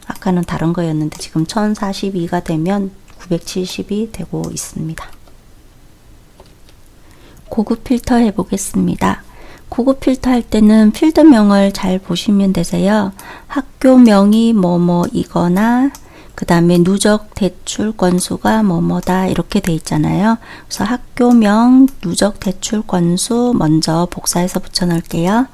아까는 다른 거였는데 지금 1042가 되면 970이 되고 있습니다. 고급 필터 해보겠습니다. 고급 필터 할 때는 필드명을 잘 보시면 되세요. 학교명이 뭐뭐이거나 그 다음에 누적 대출 건수가 뭐뭐다 이렇게 돼 있잖아요. 그래서 학교명 누적 대출 건수 먼저 복사해서 붙여 넣을게요.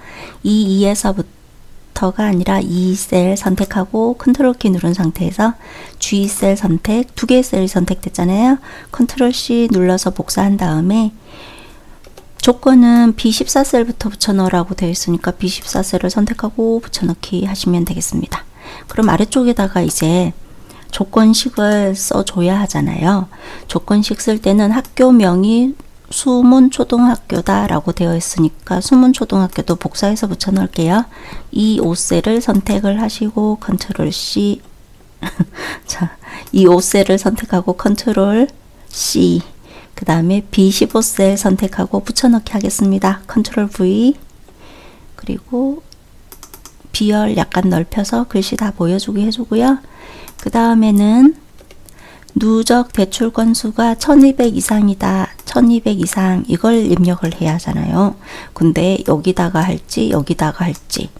이 2에서부터가 아니라 이 셀 선택하고 컨트롤 키 누른 상태에서 G 셀 선택, 두 개의 셀이 선택됐잖아요. 컨트롤 C 눌러서 복사한 다음에 조건은 B14셀부터 붙여 넣으라고 되어 있으니까 B14셀을 선택하고 붙여 넣기 하시면 되겠습니다. 그럼 아래쪽에다가 이제 조건식을 써줘야 하잖아요. 조건식 쓸 때는 학교명이 수문초등학교다 라고 되어 있으니까 수문초등학교도 복사해서 붙여 넣을게요. 이 5셀을 선택을 하시고 컨트롤 C 자, 이 5셀을 선택하고 컨트롤 C 그 다음에 B15셀 선택하고 붙여넣기 하겠습니다. 컨트롤 V 그리고 비열 약간 넓혀서 글씨 다 보여주게 해주고요. 그 다음에는 누적 대출 건수가 1200 이상이다. 1200 이상 이걸 입력을 해야 하잖아요. 근데 여기다가 할지 여기다가 할지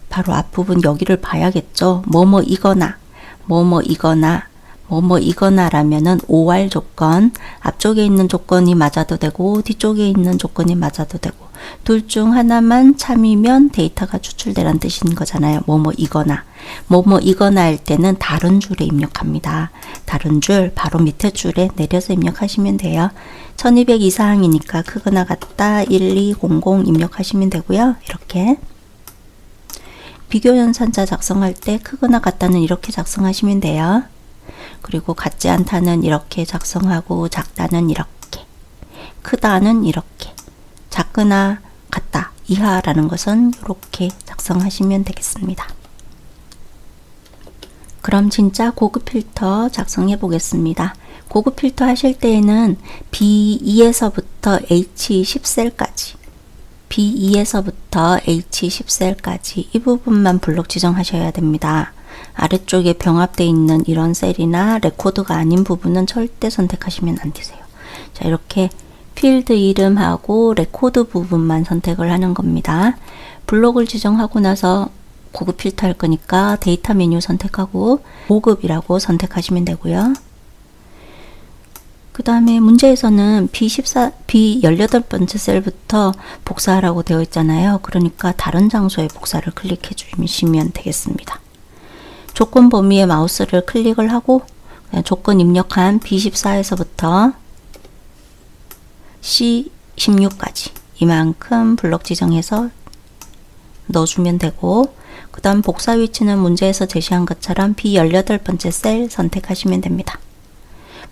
바로 앞부분 여기를 봐야겠죠. 뭐뭐이거나 뭐뭐이거나 뭐뭐이거나 라면은 OR 조건 앞쪽에 있는 조건이 맞아도 되고 뒤쪽에 있는 조건이 맞아도 되고 둘 중 하나만 참이면 데이터가 추출되라는 뜻인 거잖아요. 뭐뭐이거나 뭐뭐이거나 할 때는 다른 줄에 입력합니다. 다른 줄 바로 밑에 줄에 내려서 입력하시면 돼요. 1200 이상이니까 크거나 같다 1200 입력하시면 되고요. 이렇게 비교 연산자 작성할 때 크거나 같다는 이렇게 작성하시면 돼요. 그리고 같지 않다는 이렇게 작성하고 작다는 이렇게 크다는 이렇게 작거나 같다 이하라는 것은 이렇게 작성하시면 되겠습니다. 그럼 진짜 고급 필터 작성해 보겠습니다. 고급 필터 하실 때에는 B2에서부터 H10셀까지 B2에서부터 H10셀까지 이 부분만 블록 지정하셔야 됩니다. 아래쪽에 병합되어 있는 이런 셀이나 레코드가 아닌 부분은 절대 선택하시면 안 되세요. 자, 이렇게 필드 이름하고 레코드 부분만 선택을 하는 겁니다. 블록을 지정하고 나서 고급 필터 할 거니까 데이터 메뉴 선택하고 고급이라고 선택하시면 되고요. 그 다음에 문제에서는 B18번째 셀부터 복사하라고 되어 있잖아요. 그러니까 다른 장소에 복사를 클릭해 주시면 되겠습니다. 조건 범위에 마우스를 클릭을 하고 조건 입력한 B14에서부터 C16까지 이만큼 블록 지정해서 넣어주면 되고 그 다음 복사 위치는 문제에서 제시한 것처럼 B18번째 셀 선택하시면 됩니다.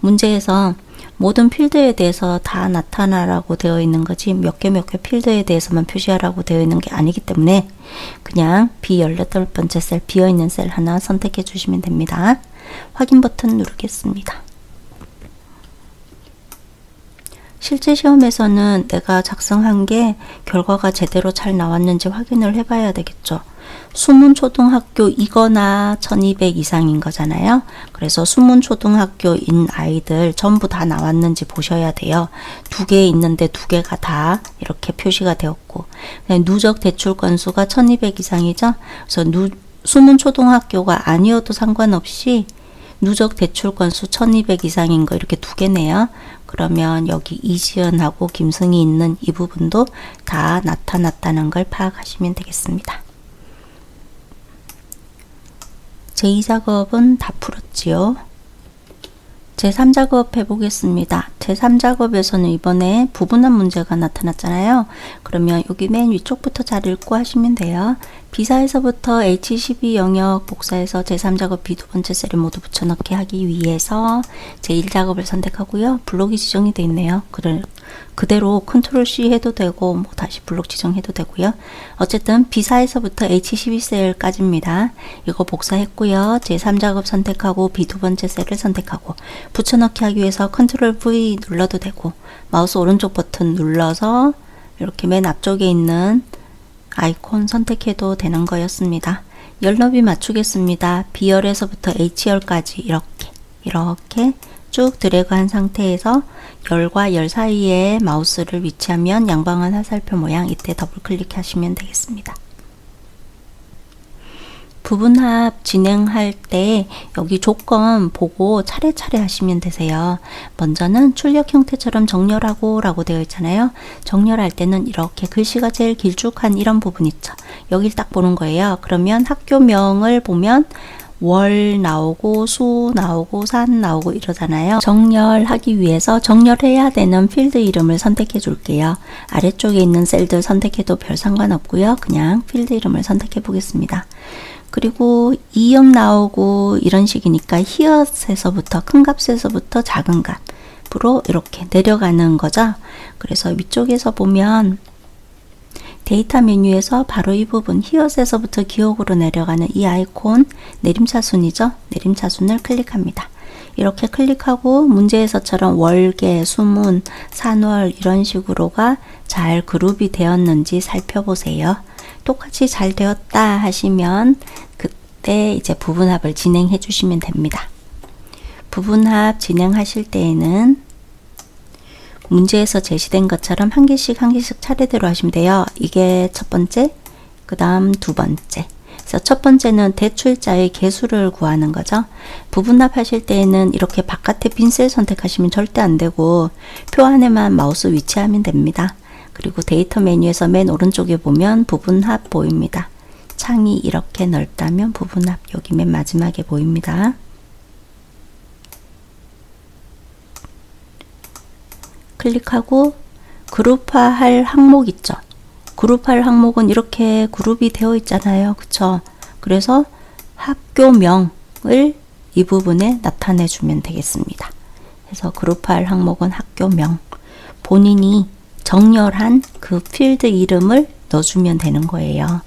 문제에서 모든 필드에 대해서 다 나타나라고 되어 있는 거지 몇 개 필드에 대해서만 표시하라고 되어 있는 게 아니기 때문에 그냥 B18번째 셀 비어있는 셀 하나 선택해 주시면 됩니다. 확인 버튼 누르겠습니다. 실제 시험에서는 내가 작성한 게 결과가 제대로 잘 나왔는지 확인을 해봐야 되겠죠. 수문초등학교이거나 1200 이상인 거잖아요. 그래서 수문초등학교인 아이들 전부 다 나왔는지 보셔야 돼요. 두 개 있는데 두 개가 다 이렇게 표시가 되었고 누적 대출 건수가 1200 이상이죠. 그래서 수문초등학교가 아니어도 상관없이 누적 대출 건수 1200 이상인 거 이렇게 두 개네요. 그러면 여기 이지연하고 김승이 있는 이 부분도 다 나타났다는 걸 파악하시면 되겠습니다. 제2작업은 다 풀었지요. 제3작업 해보겠습니다. 제3작업에서는 이번에 부분합 문제가 나타났잖아요. 그러면 여기 맨 위쪽부터 잘 읽고 하시면 돼요. B사에서부터 H12 영역 복사해서 제3작업 B 두 번째 셀에 모두 붙여넣기 하기 위해서 제1작업을 선택하고요. 블록이 지정이 되어 있네요. 그대로 컨트롤 C 해도 되고 뭐 다시 블록 지정해도 되고요. 어쨌든 B사에서부터 H12 셀까지입니다. 이거 복사했고요. 제3작업 선택하고 B 두 번째 셀을 선택하고 붙여넣기 하기 위해서 컨트롤 V 눌러도 되고 마우스 오른쪽 버튼 눌러서 이렇게 맨 앞쪽에 있는 아이콘 선택해도 되는 거였습니다. 열 너비 맞추겠습니다. B열에서부터 H열까지 이렇게 쭉 드래그 한 상태에서 열과 열 사이에 마우스를 위치하면 양방향 화살표 모양 이때 더블 클릭하시면 되겠습니다. 부분합 진행할 때 여기 조건 보고 차례차례 하시면 되세요. 먼저는 출력 형태처럼 정렬하고 라고 되어 있잖아요. 정렬할 때는 이렇게 글씨가 제일 길쭉한 이런 부분 있죠. 여길 딱 보는 거예요. 그러면 학교명을 보면 월 나오고 수 나오고 산 나오고 이러잖아요. 정렬하기 위해서 정렬해야 되는 필드 이름을 선택해 줄게요. 아래쪽에 있는 셀들 선택해도 별 상관없고요. 그냥 필드 이름을 선택해 보겠습니다. 그리고 2형 나오고 이런 식이니까 히읗에서부터 큰 값에서부터 작은 값으로 이렇게 내려가는 거죠. 그래서 위쪽에서 보면 데이터 메뉴에서 바로 이 부분 히읗에서부터 기억으로 내려가는 이 아이콘 내림차순이죠. 내림차순을 클릭합니다. 이렇게 클릭하고 문제에서처럼 월계, 수문, 산월 이런 식으로가 잘 그룹이 되었는지 살펴보세요. 똑같이 잘 되었다 하시면 그때 이제 부분합을 진행해 주시면 됩니다. 부분합 진행하실 때에는 문제에서 제시된 것처럼 한 개씩 차례대로 하시면 돼요. 이게 첫 번째, 그 다음 두 번째. 그래서 첫 번째는 대출자의 개수를 구하는 거죠. 부분합 하실 때에는 이렇게 바깥에 빈 셀 선택하시면 절대 안 되고 표 안에만 마우스 위치하면 됩니다. 그리고 데이터 메뉴에서 맨 오른쪽에 보면 부분합 보입니다. 창이 이렇게 넓다면 부분합 여기 맨 마지막에 보입니다. 클릭하고 그룹화할 항목 있죠. 그룹할 항목은 이렇게 그룹이 되어 있잖아요. 그쵸? 그래서 학교명을 이 부분에 나타내 주면 되겠습니다. 그래서 그룹할 항목은 학교명. 본인이 정렬한 그 필드 이름을 넣어주면 되는 거예요.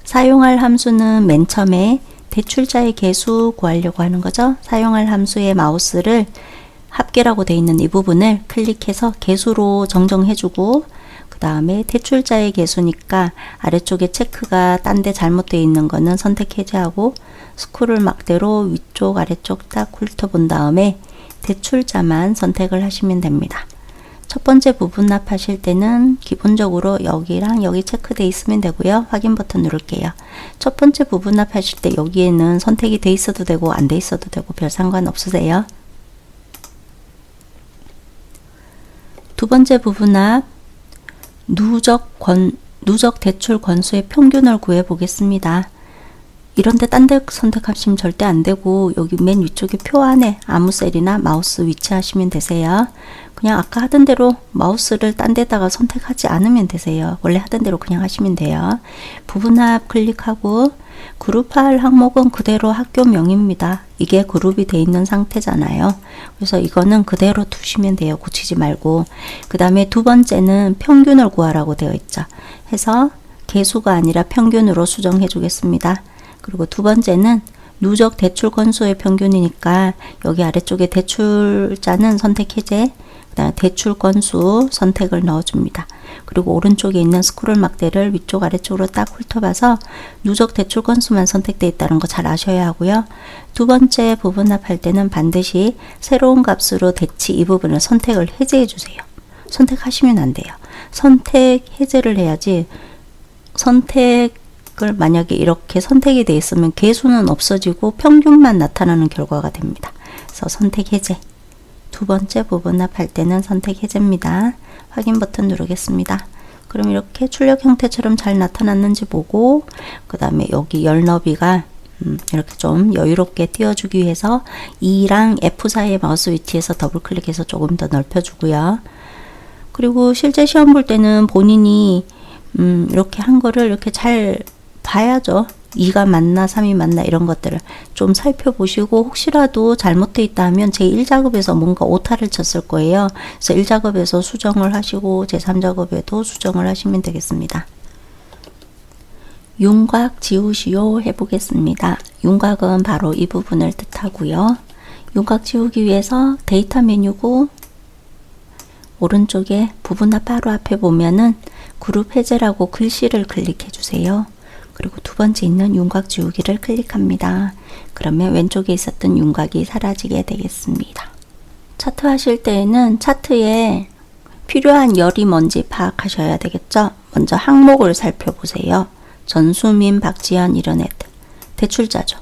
사용할 함수는 맨 처음에 대출자의 개수 구하려고 하는 거죠. 사용할 함수의 마우스를 합계라고 되어 있는 이 부분을 클릭해서 개수로 정정해주고 그 다음에 대출자의 개수니까 아래쪽에 체크가 딴 데 잘못되어 있는 거는 선택 해제하고 스크롤 막대로 위쪽 아래쪽 딱 훑어본 다음에 대출자만 선택을 하시면 됩니다. 첫 번째 부분합 하실 때는 기본적으로 여기랑 여기 체크되어 있으면 되고요. 확인 버튼 누를게요. 첫 번째 부분합 하실 때 여기에는 선택이 돼 있어도 되고 안 돼 있어도 되고 별 상관 없으세요. 두 번째 부분합 누적 대출 건수의 평균을 구해 보겠습니다. 이런데 딴 데 선택하시면 절대 안 되고 여기 맨 위쪽에 표 안에 아무 셀이나 마우스 위치하시면 되세요. 그냥 아까 하던 대로 마우스를 딴 데다가 선택하지 않으면 되세요. 원래 하던 대로 그냥 하시면 돼요. 부분합 클릭하고 그룹할 항목은 그대로 학교명입니다. 이게 그룹이 돼 있는 상태잖아요. 그래서 이거는 그대로 두시면 돼요. 고치지 말고. 그 다음에 두 번째는 평균을 구하라고 되어 있죠. 해서 개수가 아니라 평균으로 수정해 주겠습니다. 그리고 두 번째는 누적 대출 건수의 평균이니까 여기 아래쪽에 대출자는 선택 해제, 그다음에 대출 건수 선택을 넣어줍니다. 그리고 오른쪽에 있는 스크롤 막대를 위쪽 아래쪽으로 딱 훑어봐서 누적 대출 건수만 선택되어 있다는 거 잘 아셔야 하고요. 두 번째 부분합할 때는 반드시 새로운 값으로 대치 이 부분을 선택을 해제해 주세요. 선택하시면 안 돼요. 선택 해제를 해야지. 선택을 만약에 이렇게 선택이 되어 있으면 개수는 없어지고 평균만 나타나는 결과가 됩니다. 그래서 선택 해제. 두 번째 부분합할 때는 선택 해제입니다. 확인 버튼 누르겠습니다. 그럼 이렇게 출력 형태처럼 잘 나타났는지 보고 그 다음에 여기 열 너비가 이렇게 좀 여유롭게 띄워주기 위해서 E랑 F 사이의 마우스 위치에서 더블 클릭해서 조금 더 넓혀주고요. 그리고 실제 시험 볼 때는 본인이 이렇게 한 거를 이렇게 잘 봐야죠. 2가 맞나 3이 맞나 이런 것들을 좀 살펴보시고, 혹시라도 잘못되어 있다 하면 제1작업에서 뭔가 오타를 쳤을 거예요. 그래서 1작업에서 수정을 하시고 제3작업에도 수정을 하시면 되겠습니다. 윤곽 지우시오 해보겠습니다. 윤곽은 바로 이 부분을 뜻하고요. 윤곽 지우기 위해서 데이터 메뉴고 오른쪽에 부분합 바로 앞에 보면은 그룹 해제라고 글씨를 클릭해 주세요. 그리고 두 번째 있는 윤곽 지우기를 클릭합니다. 그러면 왼쪽에 있었던 윤곽이 사라지게 되겠습니다. 차트 하실 때에는 차트에 필요한 열이 뭔지 파악하셔야 되겠죠. 먼저 항목을 살펴보세요. 전수민, 박지현 이런 애들 대출자죠.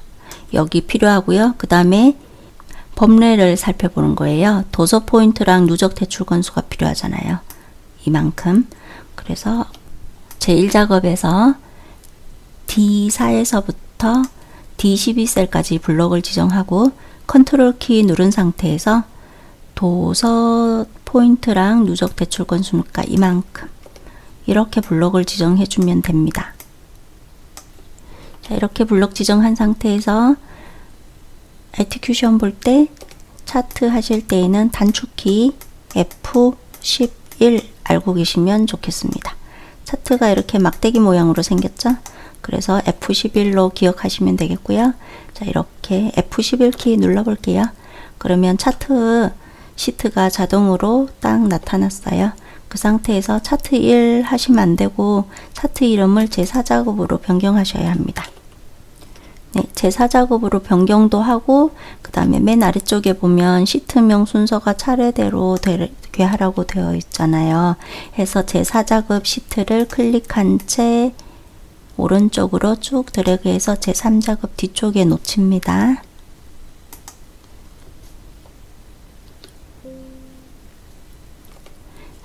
여기 필요하고요. 그 다음에 범례를 살펴보는 거예요. 도서 포인트랑 누적 대출 건수가 필요하잖아요. 이만큼. 그래서 제1작업에서 D4에서부터 D12셀까지 블록을 지정하고 컨트롤 키 누른 상태에서 도서 포인트랑 누적 대출 건수니까 이만큼 이렇게 블록을 지정해 주면 됩니다. 자, 이렇게 블록 지정한 상태에서 알티큐션 볼 때 차트 하실 때에는 단축키 F11 알고 계시면 좋겠습니다. 차트가 이렇게 막대기 모양으로 생겼죠? 그래서 F11로 기억하시면 되겠고요. 자, 이렇게 F11 키 눌러 볼게요. 그러면 차트 시트가 자동으로 딱 나타났어요. 그 상태에서 차트 1 하시면 안 되고 차트 이름을 제4작업으로 변경하셔야 합니다. 네, 제4작업으로 변경도 하고, 그 다음에 맨 아래쪽에 보면 시트명 순서가 차례대로 되게 하라고 되어 있잖아요. 해서 제4작업 시트를 클릭한 채 오른쪽으로 쭉 드래그해서 제3작업 뒤쪽에 놓칩니다.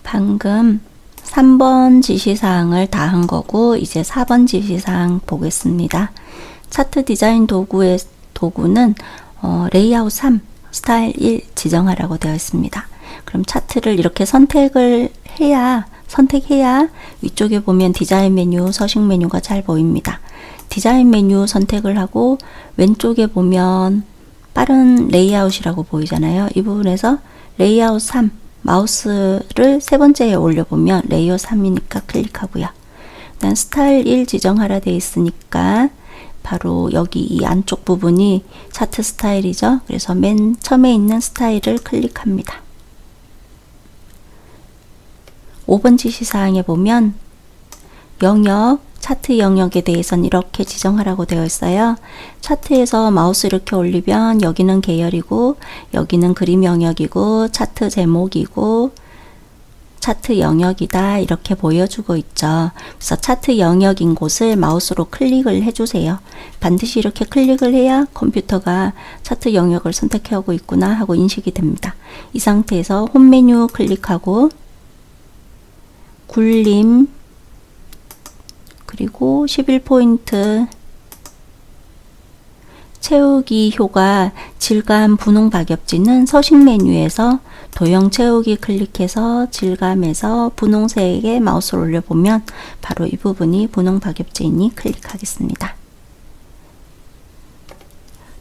방금 3번 지시사항을 다 한 거고, 이제 4번 지시사항 보겠습니다. 차트 디자인 도구는 레이아웃 3, 스타일 1 지정하라고 되어 있습니다. 그럼 차트를 이렇게 선택해야 위쪽에 보면 디자인 메뉴, 서식 메뉴가 잘 보입니다. 디자인 메뉴 선택을 하고 왼쪽에 보면 빠른 레이아웃이라고 보이잖아요. 이 부분에서 레이아웃 3 마우스를 세 번째에 올려보면 레이아웃 3이니까 클릭하고요. 일단 스타일 1 지정하라 되어 있으니까 바로 여기 이 안쪽 부분이 차트 스타일이죠. 그래서 맨 처음에 있는 스타일을 클릭합니다. 5번 지시사항에 보면 영역, 차트 영역에 대해서는 이렇게 지정하라고 되어 있어요. 차트에서 마우스 이렇게 올리면 여기는 계열이고 여기는 그림 영역이고 차트 제목이고 차트 영역이다 이렇게 보여주고 있죠. 그래서 차트 영역인 곳을 마우스로 클릭을 해주세요. 반드시 이렇게 클릭을 해야 컴퓨터가 차트 영역을 선택하고 있구나 하고 인식이 됩니다. 이 상태에서 홈 메뉴 클릭하고 굴림 그리고 11포인트 채우기 효과 질감 분홍 박엽지는 서식 메뉴에서 도형 채우기 클릭해서 질감에서 분홍색에 마우스를 올려보면 바로 이 부분이 분홍 박엽지이니 클릭하겠습니다.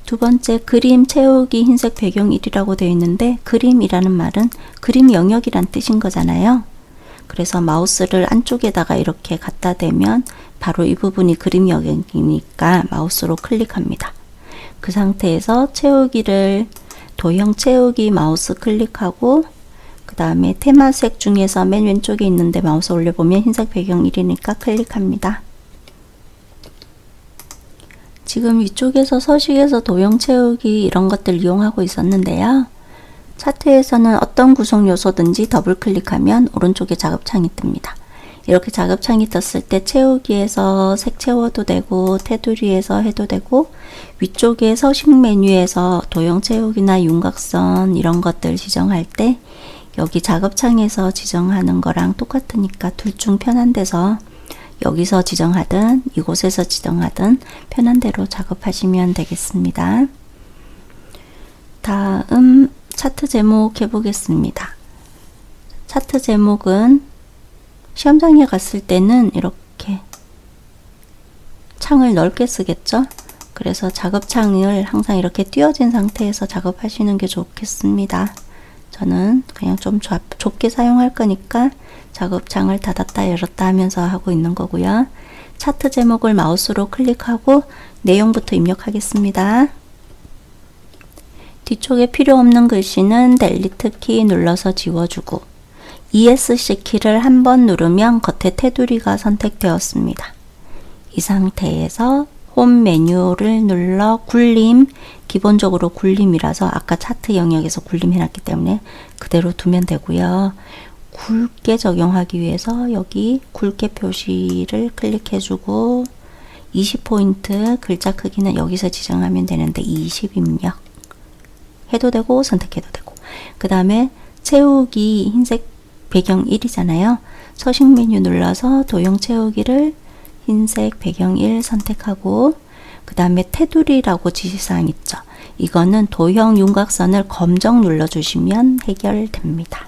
두 번째 그림 채우기 흰색 배경 1이라고 되어 있는데 그림이라는 말은 그림 영역이란 뜻인 거잖아요. 그래서 마우스를 안쪽에다가 이렇게 갖다 대면 바로 이 부분이 그림 영역이니까 마우스로 클릭합니다. 그 상태에서 채우기를 도형 채우기 마우스 클릭하고 그 다음에 테마색 중에서 맨 왼쪽에 있는데 마우스 올려보면 흰색 배경 1이니까 클릭합니다. 지금 위쪽에서 서식에서 도형 채우기 이런 것들 이용하고 있었는데요. 차트에서는 어떤 구성 요소든지 더블 클릭하면 오른쪽에 작업창이 뜹니다. 이렇게 작업창이 떴을 때 채우기에서 색 채워도 되고 테두리에서 해도 되고 위쪽에 서식 메뉴에서 도형 채우기나 윤곽선 이런 것들 지정할 때 여기 작업창에서 지정하는 거랑 똑같으니까 둘 중 편한 데서 여기서 지정하든 이곳에서 지정하든 편한 대로 작업하시면 되겠습니다. 다음 차트 제목 해보겠습니다. 차트 제목은 시험장에 갔을 때는 이렇게 창을 넓게 쓰겠죠. 그래서 작업창을 항상 이렇게 띄워진 상태에서 작업하시는 게 좋겠습니다. 저는 그냥 좀 좁게 사용할 거니까 작업창을 닫았다 열었다 하면서 하고 있는 거고요. 차트 제목을 마우스로 클릭하고 내용부터 입력하겠습니다. 뒤쪽에 필요 없는 글씨는 델리트 키 눌러서 지워주고 ESC 키를 한 번 누르면 겉에 테두리가 선택되었습니다. 이 상태에서 홈 메뉴를 눌러 굴림, 기본적으로 굴림이라서 아까 차트 영역에서 굴림 해놨기 때문에 그대로 두면 되고요. 굵게 적용하기 위해서 여기 굵게 표시를 클릭해주고 20포인트 글자 크기는 여기서 지정하면 되는데 20 입력 해도 되고 선택해도 되고, 그 다음에 채우기 흰색 배경 1이잖아요. 서식 메뉴 눌러서 도형 채우기를 흰색 배경 1 선택하고, 그 다음에 테두리라고 지시사항 있죠. 이거는 도형 윤곽선을 검정 눌러주시면 해결됩니다.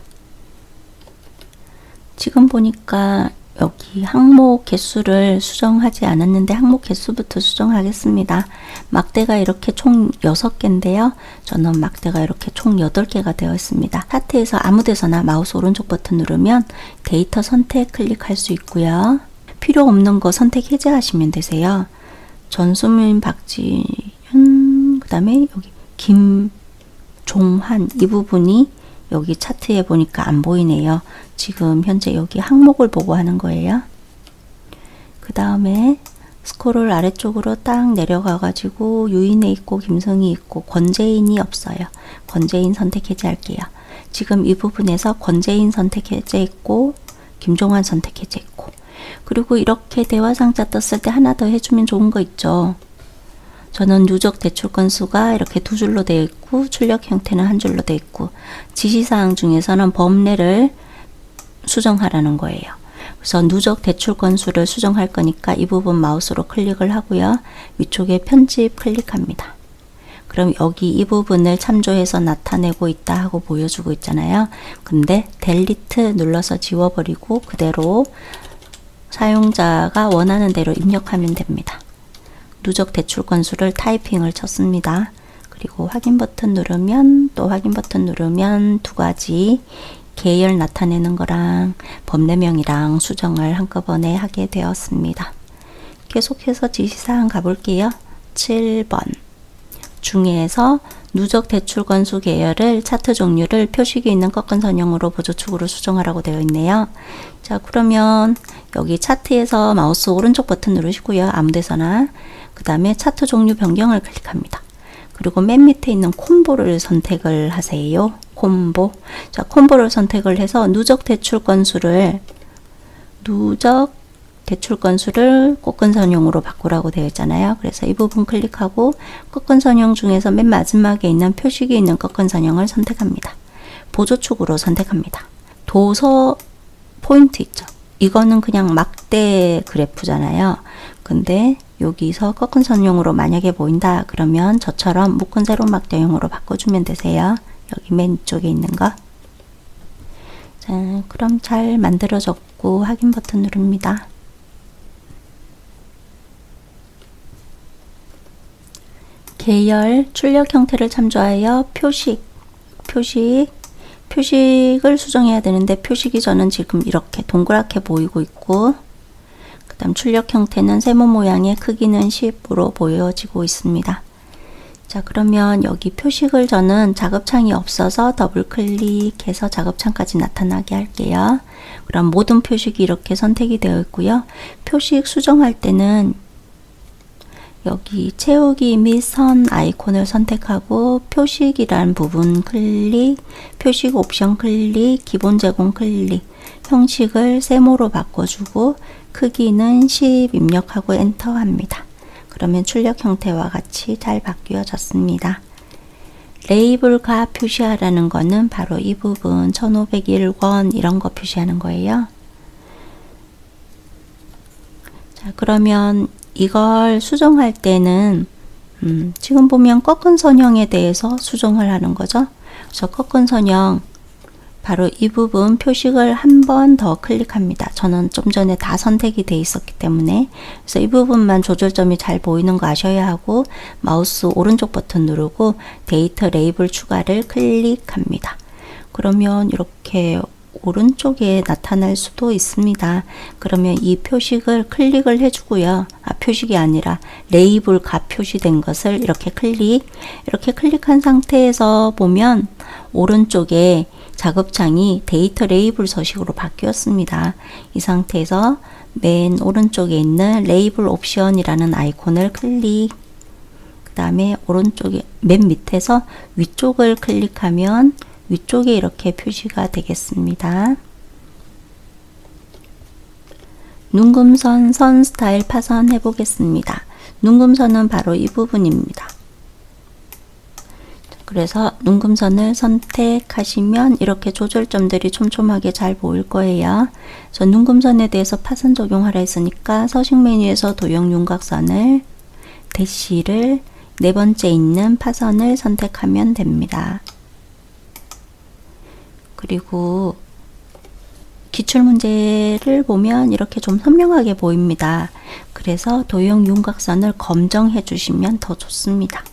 지금 보니까 여기 항목 개수를 수정하지 않았는데 항목 개수부터 수정하겠습니다. 막대가 이렇게 총 6개인데요. 저는 막대가 이렇게 총 8개가 되어 있습니다. 차트에서 아무 데서나 마우스 오른쪽 버튼 누르면 데이터 선택 클릭할 수 있고요. 필요 없는 거 선택 해제하시면 되세요. 전수민 박지윤, 그 다음에 여기 김종환, 이 부분이 여기 차트에 보니까 안 보이네요. 지금 현재 여기 항목을 보고 하는 거예요. 그 다음에 스크롤 아래쪽으로 딱 내려가 가지고 유인에 있고 김성희 있고 권재인이 없어요. 권재인 선택 해제할게요. 지금 이 부분에서 권재인 선택 해제했고 김종환 선택 해제했고, 그리고 이렇게 대화상자 떴을 때 하나 더 해주면 좋은 거 있죠. 저는 누적 대출 건수가 이렇게 2줄로 되어 있고 출력 형태는 1줄로 되어 있고 지시사항 중에서는 범례를 수정하라는 거예요. 그래서 누적 대출 건수를 수정할 거니까 이 부분 마우스로 클릭을 하고요. 위쪽에 편집 클릭합니다. 그럼 여기 이 부분을 참조해서 나타내고 있다 하고 보여주고 있잖아요. 근데 델리트 눌러서 지워버리고 그대로 사용자가 원하는 대로 입력하면 됩니다. 누적 대출 건수를 타이핑을 쳤습니다. 그리고 확인 버튼 누르면 또 확인 버튼 누르면 두 가지 계열 나타내는 거랑 범례명이랑 수정을 한꺼번에 하게 되었습니다. 계속해서 지시사항 가볼게요. 7번 중에서 누적 대출 건수 계열을 차트 종류를 표식이 있는 꺾은 선형으로 보조축으로 수정하라고 되어 있네요. 자, 그러면 여기 차트에서 마우스 오른쪽 버튼 누르시고요. 아무 데서나. 그 다음에 차트 종류 변경을 클릭합니다. 그리고 맨 밑에 있는 콤보를 선택을 하세요. 콤보. 자, 콤보를 선택을 해서 누적 대출 건수를 꺾은 선형으로 바꾸라고 되어 있잖아요. 그래서 이 부분 클릭하고 꺾은 선형 중에서 맨 마지막에 있는 표식이 있는 꺾은 선형을 선택합니다. 보조축으로 선택합니다. 도서 포인트 있죠. 이거는 그냥 막대 그래프잖아요. 근데 여기서 꺾은 선형으로 만약에 보인다 그러면 저처럼 묶은 세로 막대형으로 바꿔주면 되세요. 여기 맨 쪽에 있는 거. 자, 그럼 잘 만들어졌고 확인 버튼 누릅니다. 계열 출력 형태를 참조하여 표식을 수정해야 되는데 표식이 저는 지금 이렇게 동그랗게 보이고 있고, 그 다음 출력 형태는 세모 모양의 크기는 10으로 보여지고 있습니다. 자, 그러면 여기 표식을 저는 작업창이 없어서 더블 클릭해서 작업창까지 나타나게 할게요. 그럼 모든 표식이 이렇게 선택이 되어 있고요. 표식 수정할 때는 여기 채우기 및 선 아이콘을 선택하고 표식이란 부분 클릭, 표식 옵션 클릭, 기본 제공 클릭, 형식을 세모로 바꿔주고 크기는 10 입력하고 엔터 합니다. 그러면 출력 형태와 같이 잘 바뀌어졌습니다. 레이블과 표시하라는 거는 바로 이 부분 1501권 이런 거 표시하는 거예요. 자, 그러면 이걸 수정할 때는 지금 보면 꺾은 선형에 대해서 수정을 하는 거죠. 그래서 꺾은 선형 바로 이 부분 표식을 한 번 더 클릭합니다. 저는 좀 전에 다 선택이 돼 있었기 때문에. 그래서 이 부분만 조절점이 잘 보이는 거 아셔야 하고 마우스 오른쪽 버튼 누르고 데이터 레이블 추가를 클릭합니다. 그러면 이렇게 오른쪽에 나타날 수도 있습니다. 그러면 이 표식을 클릭을 해주고요. 표식이 아니라 레이블 값 표시된 것을 이렇게 클릭한 상태에서 보면 오른쪽에 작업창이 데이터 레이블 서식으로 바뀌었습니다. 이 상태에서 맨 오른쪽에 있는 레이블 옵션이라는 아이콘을 클릭, 그 다음에 오른쪽에 맨 밑에서 위쪽을 클릭하면 위쪽에 이렇게 표시가 되겠습니다. 눈금선 선 스타일 파선 해보겠습니다. 눈금선은 바로 이 부분입니다. 그래서 눈금선을 선택하시면 이렇게 조절점들이 촘촘하게 잘 보일 거예요. 저 눈금선에 대해서 파선 적용하라 했으니까 서식 메뉴에서 도형 윤곽선을 대시를 네 번째 있는 파선을 선택하면 됩니다. 그리고 기출문제를 보면 이렇게 좀 선명하게 보입니다. 그래서 도형 윤곽선을 검정해 주시면 더 좋습니다.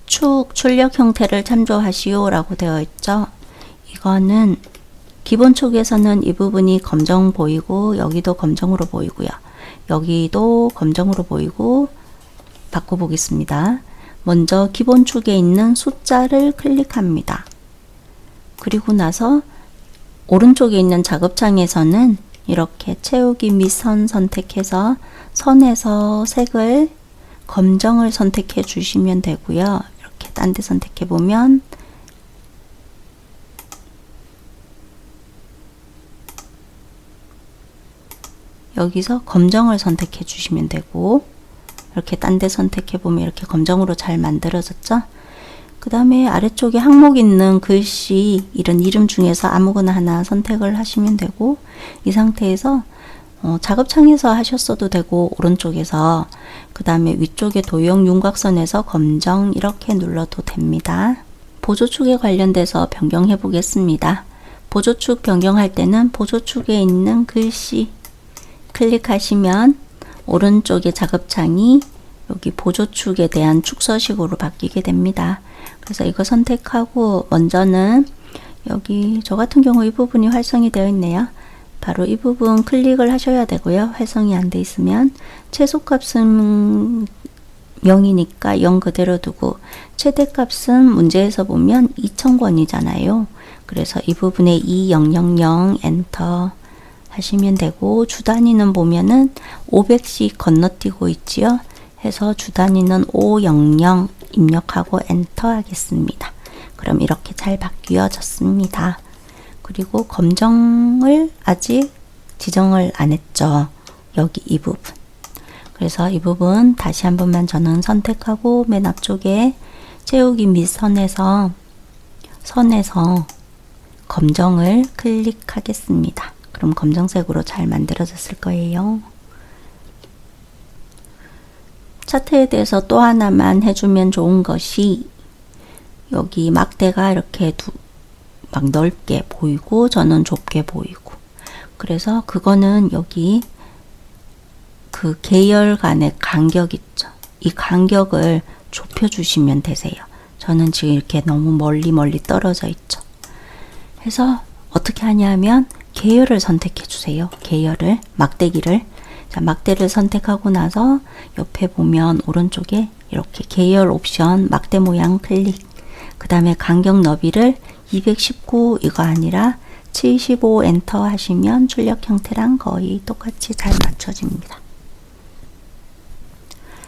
축 출력 형태를 참조하시오 라고 되어 있죠. 이거는 기본 축에서는 이 부분이 검정 보이고 여기도 검정으로 보이고요. 여기도 검정으로 보이고 바꿔보겠습니다. 먼저 기본 축에 있는 숫자를 클릭합니다. 그리고 나서 오른쪽에 있는 작업창에서는 이렇게 채우기 및 선 선택해서 선에서 색을 검정을 선택해 주시면 되고요. 이렇게 딴 데 선택해 보면 여기서 검정을 선택해 주시면 되고, 이렇게 딴 데 선택해 보면 이렇게 검정으로 잘 만들어졌죠. 그 다음에 아래쪽에 항목 있는 글씨 이런 이름 중에서 아무거나 하나 선택을 하시면 되고, 이 상태에서 작업창에서 하셨어도 되고 오른쪽에서, 그 다음에 위쪽에 도형 윤곽선에서 검정 이렇게 눌러도 됩니다. 보조축에 관련돼서 변경해 보겠습니다. 보조축 변경할 때는 보조축에 있는 글씨 클릭하시면 오른쪽에 작업창이 여기 보조축에 대한 축서식으로 바뀌게 됩니다. 그래서 이거 선택하고 먼저는 여기 저 같은 경우 이 부분이 활성이 되어 있네요. 바로 이 부분 클릭을 하셔야 되고요. 활성이 안 돼 있으면 최소값은 0이니까 0 그대로 두고, 최대값은 문제에서 보면 2000권이잖아요. 그래서 이 부분에 2000 엔터 하시면 되고, 주 단위는 보면은 500씩 건너뛰고 있지요. 해서 주 단위는 500 입력하고 엔터 하겠습니다. 그럼 이렇게 잘 바뀌어졌습니다. 그리고 검정을 아직 지정을 안 했죠. 여기 이 부분. 그래서 이 부분 다시 한 번만 저는 선택하고 맨 앞쪽에 채우기 및 선에서 검정을 클릭하겠습니다. 그럼 검정색으로 잘 만들어졌을 거예요. 차트에 대해서 또 하나만 해주면 좋은 것이, 여기 막대가 이렇게 막 넓게 보이고 저는 좁게 보이고, 그래서 그거는 여기 그 계열 간의 간격 있죠. 이 간격을 좁혀 주시면 되세요. 저는 지금 이렇게 너무 멀리 떨어져 있죠. 그래서 어떻게 하냐면 계열을 선택해 주세요. 계열을, 막대기를. 자, 막대를 선택하고 나서 옆에 보면 오른쪽에 이렇게 계열 옵션 막대 모양 클릭, 그 다음에 간격 너비를 219 이거 아니라 75 엔터 하시면 출력 형태랑 거의 똑같이 잘 맞춰집니다.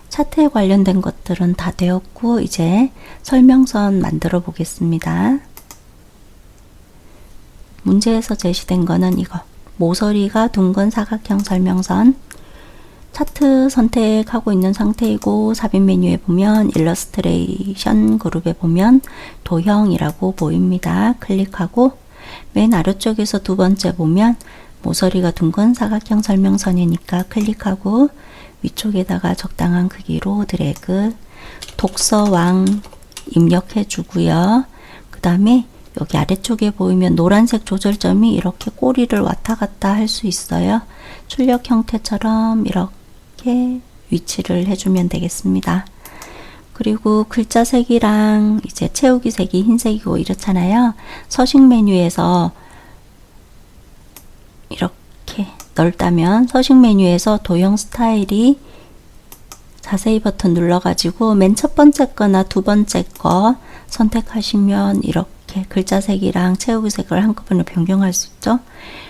차트에 관련된 것들은 다 되었고, 이제 설명선 만들어 보겠습니다. 문제에서 제시된 거는 이거, 모서리가 둥근 사각형 설명선. 차트 선택하고 있는 상태이고, 삽입 메뉴에 보면 일러스트레이션 그룹에 보면 도형이라고 보입니다. 클릭하고 맨 아래쪽에서 두 번째 보면 모서리가 둥근 사각형 설명선이니까 클릭하고 위쪽에다가 적당한 크기로 드래그, 독서왕 입력해 주고요. 그 다음에 여기 아래쪽에 보이면 노란색 조절점이 이렇게 꼬리를 왔다 갔다 할 수 있어요. 출력 형태처럼 이렇게 위치를 해주면 되겠습니다. 그리고 글자 색이랑 이제 채우기 색이 흰색이고 이렇잖아요. 서식 메뉴에서 이렇게 넓다면 서식 메뉴에서 도형 스타일이 자세히 버튼 눌러가지고 맨 첫 번째 거나 두 번째 거 선택하시면 이렇게 글자 색이랑 채우기 색을 한꺼번에 변경할 수 있죠.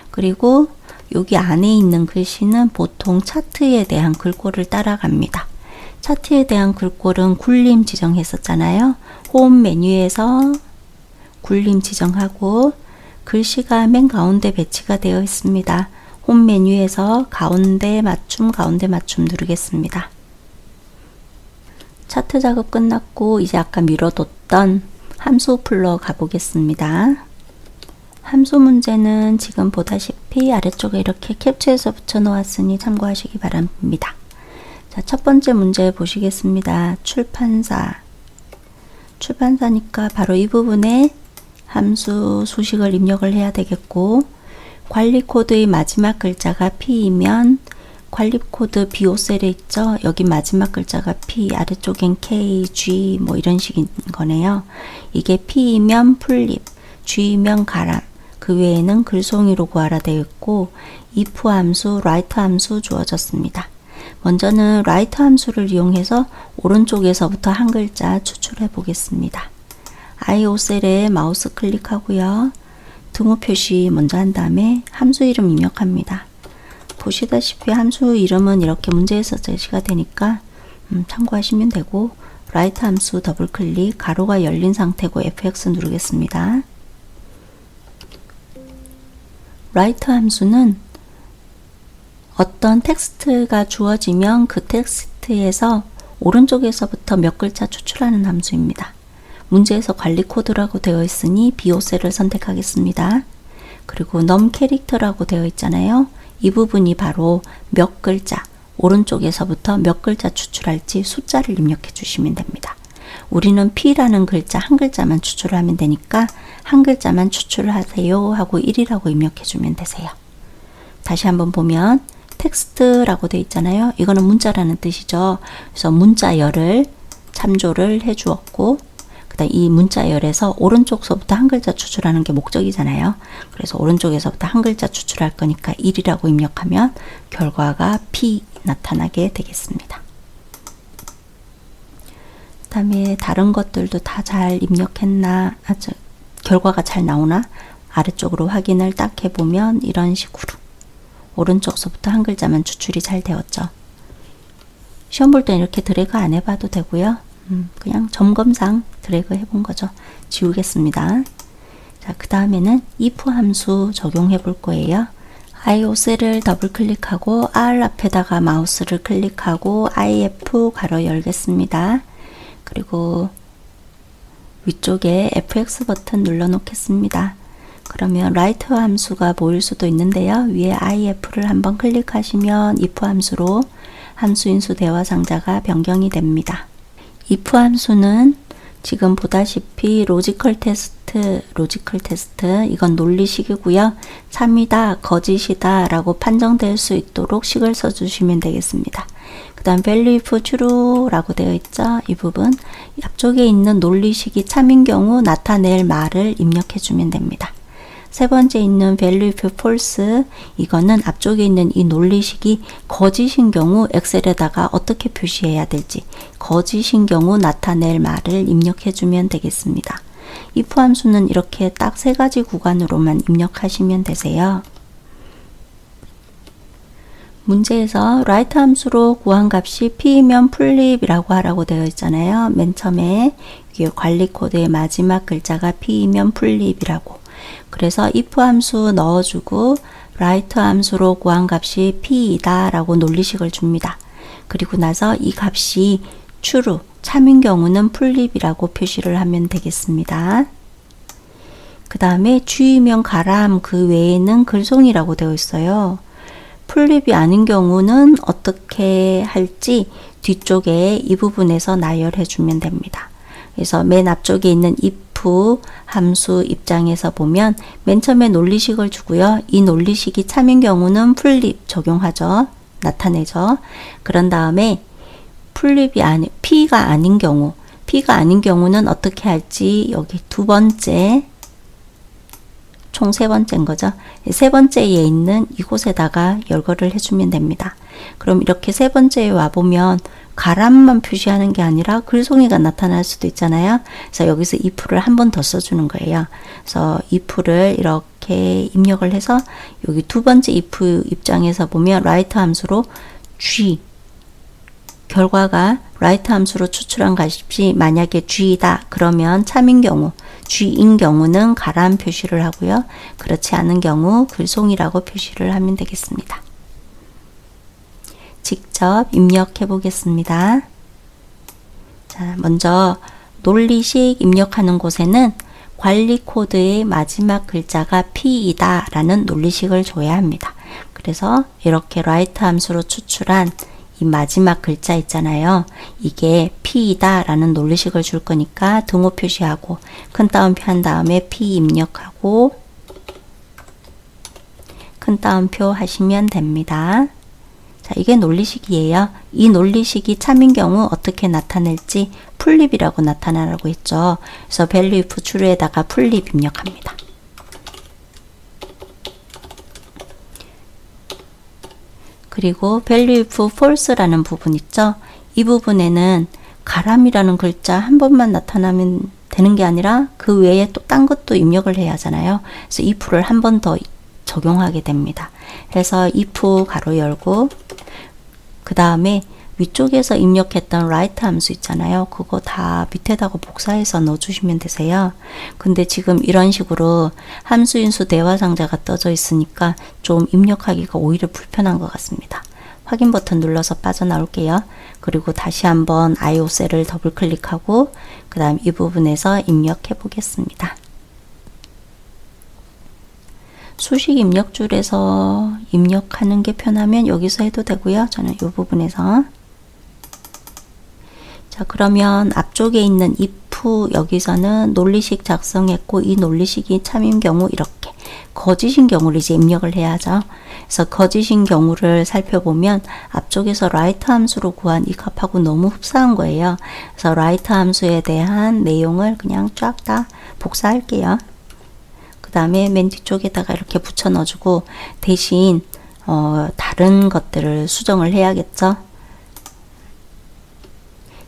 그리고 여기 안에 있는 글씨는 보통 차트에 대한 글꼴을 따라갑니다. 차트에 대한 글꼴은 굴림 지정했었잖아요. 홈 메뉴에서 굴림 지정하고 글씨가 맨 가운데 배치가 되어 있습니다. 홈 메뉴에서 가운데 맞춤 누르겠습니다. 차트 작업 끝났고 이제 아까 미뤄뒀던 함수 풀러 가보겠습니다. 함수 문제는 지금 보다시피 아래쪽에 이렇게 캡처해서 붙여 놓았으니 참고하시기 바랍니다. 자, 첫 번째 문제 보시겠습니다. 출판사니까 바로 이 부분에 함수 수식을 입력을 해야 되겠고, 관리 코드의 마지막 글자가 P이면 관리 코드 BO셀에 있죠. 여기 마지막 글자가 P, 아래쪽엔 K, G 뭐 이런 식인 거네요. 이게 P이면 풀립, G이면 가람, 그 외에는 글송이로 구하라 되어 있고 if 함수, write 함수 주어졌습니다. 먼저는 write 함수를 이용해서 오른쪽에서부터 한 글자 추출해 보겠습니다. IO 셀에 마우스 클릭하고요. 등호 표시 먼저 한 다음에 함수 이름 입력합니다. 보시다시피 함수 이름은 이렇게 문제에서 제시가 되니까 참고하시면 되고, write 함수 더블 클릭, 가로가 열린 상태고 FX 누르겠습니다. write 함수는 어떤 텍스트가 주어지면 그 텍스트에서 오른쪽에서부터 몇 글자 추출하는 함수입니다. 문제에서 관리 코드라고 되어 있으니 BO셀을 선택하겠습니다. 그리고 num 캐릭터라고 되어 있잖아요. 이 부분이 바로 몇 글자, 오른쪽에서부터 몇 글자 추출할지 숫자를 입력해 주시면 됩니다. 우리는 P라는 글자 한 글자만 추출하면 되니까 한 글자만 추출하세요 하고 1이라고 입력해 주면 되세요. 다시 한번 보면 텍스트라고 되어 있잖아요. 이거는 문자라는 뜻이죠. 그래서 문자열을 참조를 해 주었고, 이 문자열에서 오른쪽서부터 한 글자 추출하는 게 목적이잖아요. 그래서 오른쪽에서부터 한 글자 추출할 거니까 1이라고 입력하면 결과가 P 나타나게 되겠습니다. 그 다음에 다른 것들도 다 잘 입력했나, 결과가 잘 나오나 아래쪽으로 확인을 딱 해보면 이런 식으로 오른쪽서부터 한 글자만 추출이 잘 되었죠. 시험 볼 때는 이렇게 드래그 안 해봐도 되고요. 그냥 점검상 드래그 해본 거죠. 지우겠습니다. 자, 그 다음에는 if 함수 적용해 볼 거예요. IO 셀을 더블 클릭하고 R 앞에다가 마우스를 클릭하고 IF 가로 열겠습니다. 그리고 위쪽에 FX 버튼 눌러 놓겠습니다. 그러면 write 함수가 보일 수도 있는데요. 위에 IF를 한번 클릭하시면 if 함수로 함수인수 대화 상자가 변경이 됩니다. if 함수는 지금 보다시피 로지컬 테스트, 이건 논리식이고요. 참이다, 거짓이다 라고 판정될 수 있도록 식을 써주시면 되겠습니다. 그 다음 value if true 라고 되어 있죠. 이 부분 앞쪽에 있는 논리식이 참인 경우 나타낼 말을 입력해 주면 됩니다. 세 번째 있는 value if false, 이거는 앞쪽에 있는 이 논리식이 거짓인 경우 엑셀에다가 어떻게 표시해야 될지, 거짓인 경우 나타낼 말을 입력해 주면 되겠습니다. if 함수는 이렇게 딱 세 가지 구간으로만 입력하시면 되세요. 문제에서 write 함수로 구한 값이 P이면 풀립이라고 하라고 되어 있잖아요. 맨 처음에 관리 코드의 마지막 글자가 P이면 풀립이라고. 그래서 if 함수 넣어주고 write 함수로 구한 값이 P이다 라고 논리식을 줍니다. 그리고 나서 이 값이 true, 참인 경우는 풀립이라고 표시를 하면 되겠습니다. 그 다음에 주이면 가람 그 외에는 글송이라고 되어 있어요. 풀립이 아닌 경우는 어떻게 할지 뒤쪽에 이 부분에서 나열해 주면 됩니다. 그래서 맨 앞쪽에 있는 if 함수 입장에서 보면 맨 처음에 논리식을 주고요. 이 논리식이 참인 경우는 풀립 적용하죠. 나타내죠. 그런 다음에 풀립이 아닌 P가 아닌 경우는 어떻게 할지 여기 두 번째 총 세 번째인 거죠. 세 번째에 있는 이곳에다가 열거를 해주면 됩니다. 그럼 이렇게 세 번째에 와보면 가람만 표시하는 게 아니라 글송이가 나타날 수도 있잖아요. 그래서 여기서 if를 한 번 더 써주는 거예요. 그래서 if를 이렇게 입력을 해서 여기 두 번째 if 입장에서 보면 write 함수로 g 결과가 write 함수로 추출한 값이 만약에 g이다 그러면 참인 경우 g인 경우는 가람 표시를 하고요. 그렇지 않은 경우 글송이라고 표시를 하면 되겠습니다. 직접 입력해 보겠습니다. 자, 먼저 논리식 입력하는 곳에는 관리 코드의 마지막 글자가 P이다 라는 논리식을 줘야 합니다. 그래서 이렇게 write 함수로 추출한 이 마지막 글자 있잖아요. 이게 P이다 라는 논리식을 줄 거니까 등호 표시하고 큰 따옴표 한 다음에 P 입력하고 큰 따옴표 하시면 됩니다. 자, 이게 논리식이에요. 이 논리식이 참인 경우 어떻게 나타낼지 풀립이라고 나타나라고 했죠. 그래서 value if true에다가 풀립 입력합니다. 그리고 value if false라는 부분 있죠. 이 부분에는 가람이라는 글자 한 번만 나타나면 되는 게 아니라 그 외에 또 딴 것도 입력을 해야 하잖아요. 그래서 if를 한 번 더 적용하게 됩니다. 그래서 if 가로 열고 그 다음에 위쪽에서 입력했던 write 함수 있잖아요. 그거 다 밑에다가 복사해서 넣어주시면 되세요. 근데 지금 이런 식으로 함수인수 대화상자가 떠져 있으니까 좀 입력하기가 오히려 불편한 것 같습니다. 확인 버튼 눌러서 빠져나올게요. 그리고 다시 한번 IO셀을 더블 클릭하고 그 다음 이 부분에서 입력해 보겠습니다. 수식 입력줄에서 입력하는 게 편하면 여기서 해도 되고요. 저는 이 부분에서 자, 그러면 앞쪽에 있는 if 여기서는 논리식 작성했고 이 논리식이 참인 경우 이렇게 거짓인 경우를 이제 입력을 해야죠. 그래서 거짓인 경우를 살펴보면 앞쪽에서 write 함수로 구한 이 값하고 너무 흡사한 거예요. 그래서 write 함수에 대한 내용을 그냥 쫙 다 복사할게요. 그 다음에 맨 뒤쪽에다가 이렇게 붙여 넣어주고 대신 다른 것들을 수정을 해야겠죠.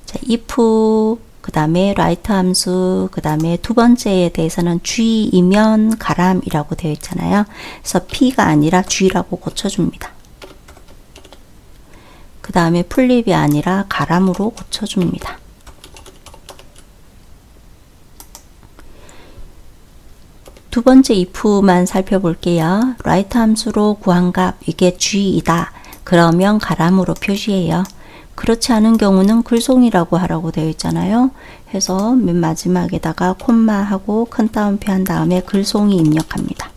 자, if 그 다음에 write 함수 그 다음에 두 번째에 대해서는 g이면 가람이라고 되어 있잖아요. 그래서 p가 아니라 g라고 고쳐줍니다. 그 다음에 풀립이 아니라 가람으로 고쳐줍니다. 두 번째 if만 살펴볼게요. write 함수로 구한 값 이게 g이다. 그러면 가람으로 표시해요. 그렇지 않은 경우는 글송이라고 하라고 되어 있잖아요. 해서 맨 마지막에다가 콤마하고 큰 따옴표 한 다음에 글송이 입력합니다.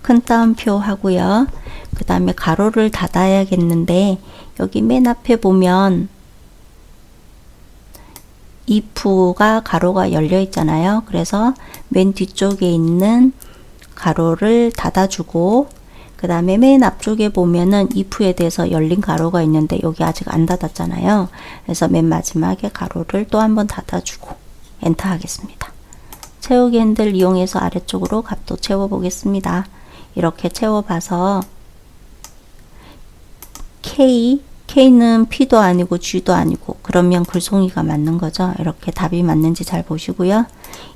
큰 따옴표 하고요. 그 다음에 가로를 닫아야겠는데 여기 맨 앞에 보면 if가 가로가 열려 있잖아요. 그래서 맨 뒤쪽에 있는 가로를 닫아주고 그 다음에 맨 앞쪽에 보면은 if에 대해서 열린 가로가 있는데 여기 아직 안 닫았잖아요. 그래서 맨 마지막에 가로를 또 한번 닫아주고 엔터 하겠습니다. 채우기 핸들 이용해서 아래쪽으로 값도 채워보겠습니다. 이렇게 채워봐서 K는 P도 아니고 G도 아니고 그러면 글송이가 맞는 거죠. 이렇게 답이 맞는지 잘 보시고요.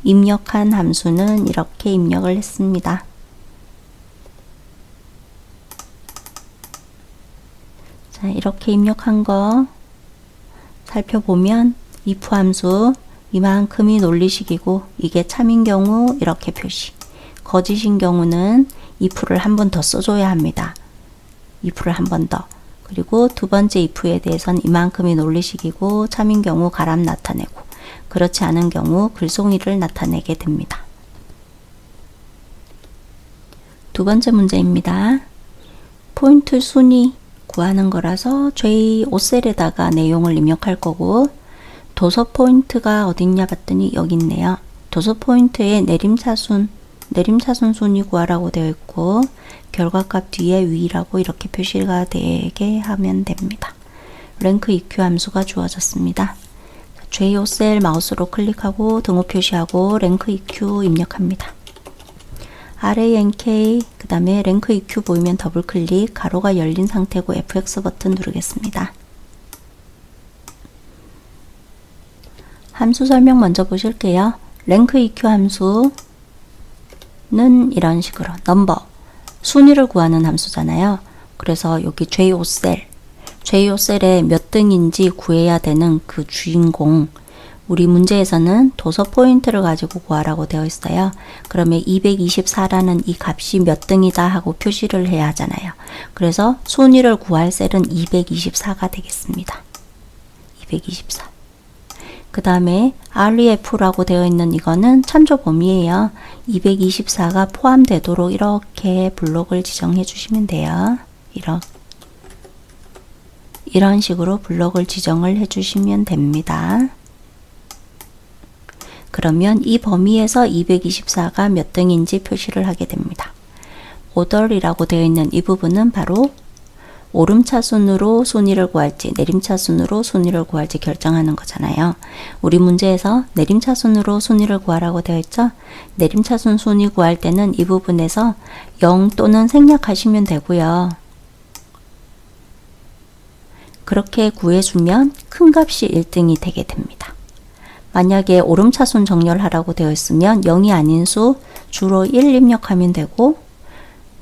입력한 함수는 이렇게 입력을 했습니다. 자, 이렇게 입력한 거 살펴보면 if 함수 이만큼이 논리식이고 이게 참인 경우 이렇게 표시 거짓인 경우는 if를 한 번 더 써줘야 합니다. if를 한 번 더 그리고 두 번째 if에 대해서는 이만큼이 논리식이고 참인 경우 가람 나타내고 그렇지 않은 경우 글송이를 나타내게 됩니다. 두 번째 문제입니다. 포인트 순위 구하는 거라서 J5셀에다가 내용을 입력할 거고, 도서 포인트가 어딨냐 봤더니 여기 있네요. 도서 포인트에 내림차순 순위 구하라고 되어 있고, 결과값 뒤에 위라고 이렇게 표시가 되게 하면 됩니다. 랭크 EQ 함수가 주어졌습니다. J5셀 마우스로 클릭하고 등호 표시하고 랭크 EQ 입력합니다. RANK 그 다음에 랭크 EQ 보이면 더블 클릭, 가로가 열린 상태고 FX 버튼 누르겠습니다. 함수 설명 먼저 보실게요. 랭크 EQ 함수는 이런 식으로 넘버, 순위를 구하는 함수잖아요. 그래서 여기 J5셀에 몇 등인지 구해야 되는 그 주인공, 우리 문제에서는 도서 포인트를 가지고 구하라고 되어 있어요. 그러면 224라는 이 값이 몇 등이다 하고 표시를 해야 하잖아요. 그래서 순위를 구할 셀은 224가 되겠습니다. 224. 그 다음에 REF라고 되어 있는 이거는 참조 범위예요. 224가 포함되도록 이렇게 블록을 지정해 주시면 돼요. 이런 식으로 블록을 지정을 해 주시면 됩니다. 그러면 이 범위에서 224가 몇 등인지 표시를 하게 됩니다. 오더이라고 되어 있는 이 부분은 바로 오름차순으로 순위를 구할지 내림차순으로 순위를 구할지 결정하는 거잖아요. 우리 문제에서 내림차순으로 순위를 구하라고 되어 있죠. 내림차순 순위 구할 때는 이 부분에서 0 또는 생략하시면 되고요. 그렇게 구해주면 큰 값이 1등이 되게 됩니다. 만약에 오름차순 정렬하라고 되어 있으면 0이 아닌 수 주로 1 입력하면 되고,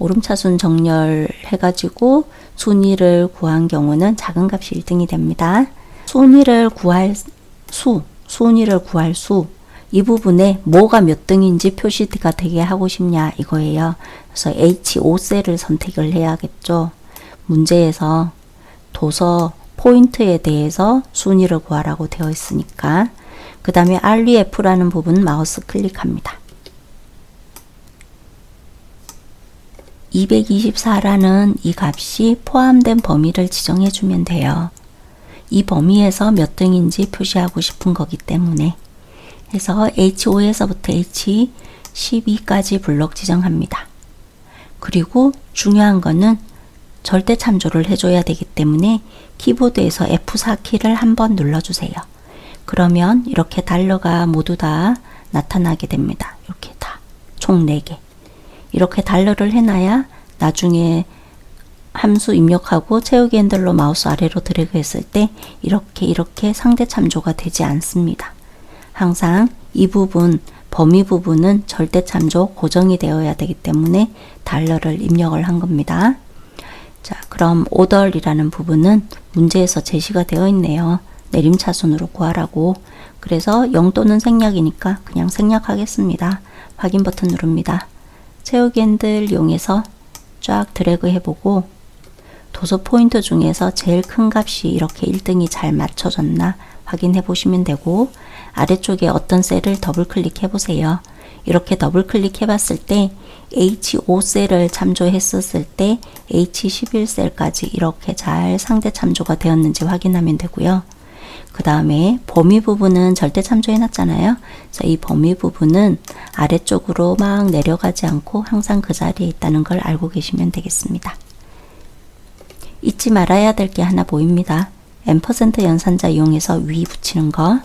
오름차순 정렬해가지고 순위를 구한 경우는 작은 값이 1등이 됩니다. 순위를 구할 수, 이 부분에 뭐가 몇 등인지 표시가 되게 하고 싶냐 이거예요. 그래서 H5셀을 선택을 해야겠죠. 문제에서 도서 포인트에 대해서 순위를 구하라고 되어 있으니까. 그 다음에 REF라는 부분 마우스 클릭합니다. 224라는 이 값이 포함된 범위를 지정해 주면 돼요. 이 범위에서 몇 등인지 표시하고 싶은 거기 때문에. 그래서 H5에서부터 H12까지 블록 지정합니다. 그리고 중요한 거는 절대 참조를 해줘야 되기 때문에 키보드에서 F4 키를 한번 눌러주세요. 그러면 이렇게 달러가 모두 다 나타나게 됩니다. 이렇게 다 총 4개. 이렇게 달러를 해놔야 나중에 함수 입력하고 채우기 핸들로 마우스 아래로 드래그 했을 때 이렇게 상대 참조가 되지 않습니다. 항상 이 부분, 범위 부분은 절대 참조 고정이 되어야 되기 때문에 달러를 입력을 한 겁니다. 자, 그럼 오더이라는 부분은 문제에서 제시가 되어 있네요. 내림차순으로 구하라고. 그래서 0 또는 생략이니까 그냥 생략하겠습니다. 확인 버튼 누릅니다. 채우기 핸들 이용해서 쫙 드래그 해보고 도서 포인트 중에서 제일 큰 값이 이렇게 1등이 잘 맞춰졌나 확인해 보시면 되고, 아래쪽에 어떤 셀을 더블 클릭해 보세요. 이렇게 더블 클릭해 봤을 때 H5셀을 참조했었을 때 H11셀까지 이렇게 잘 상대 참조가 되었는지 확인하면 되고요. 그 다음에 범위 부분은 절대 참조해 놨잖아요. 그래서 이 범위 부분은 아래쪽으로 막 내려가지 않고 항상 그 자리에 있다는 걸 알고 계시면 되겠습니다. 잊지 말아야 될 게 하나 보입니다. 앰퍼센트 연산자 이용해서 위 붙이는 거.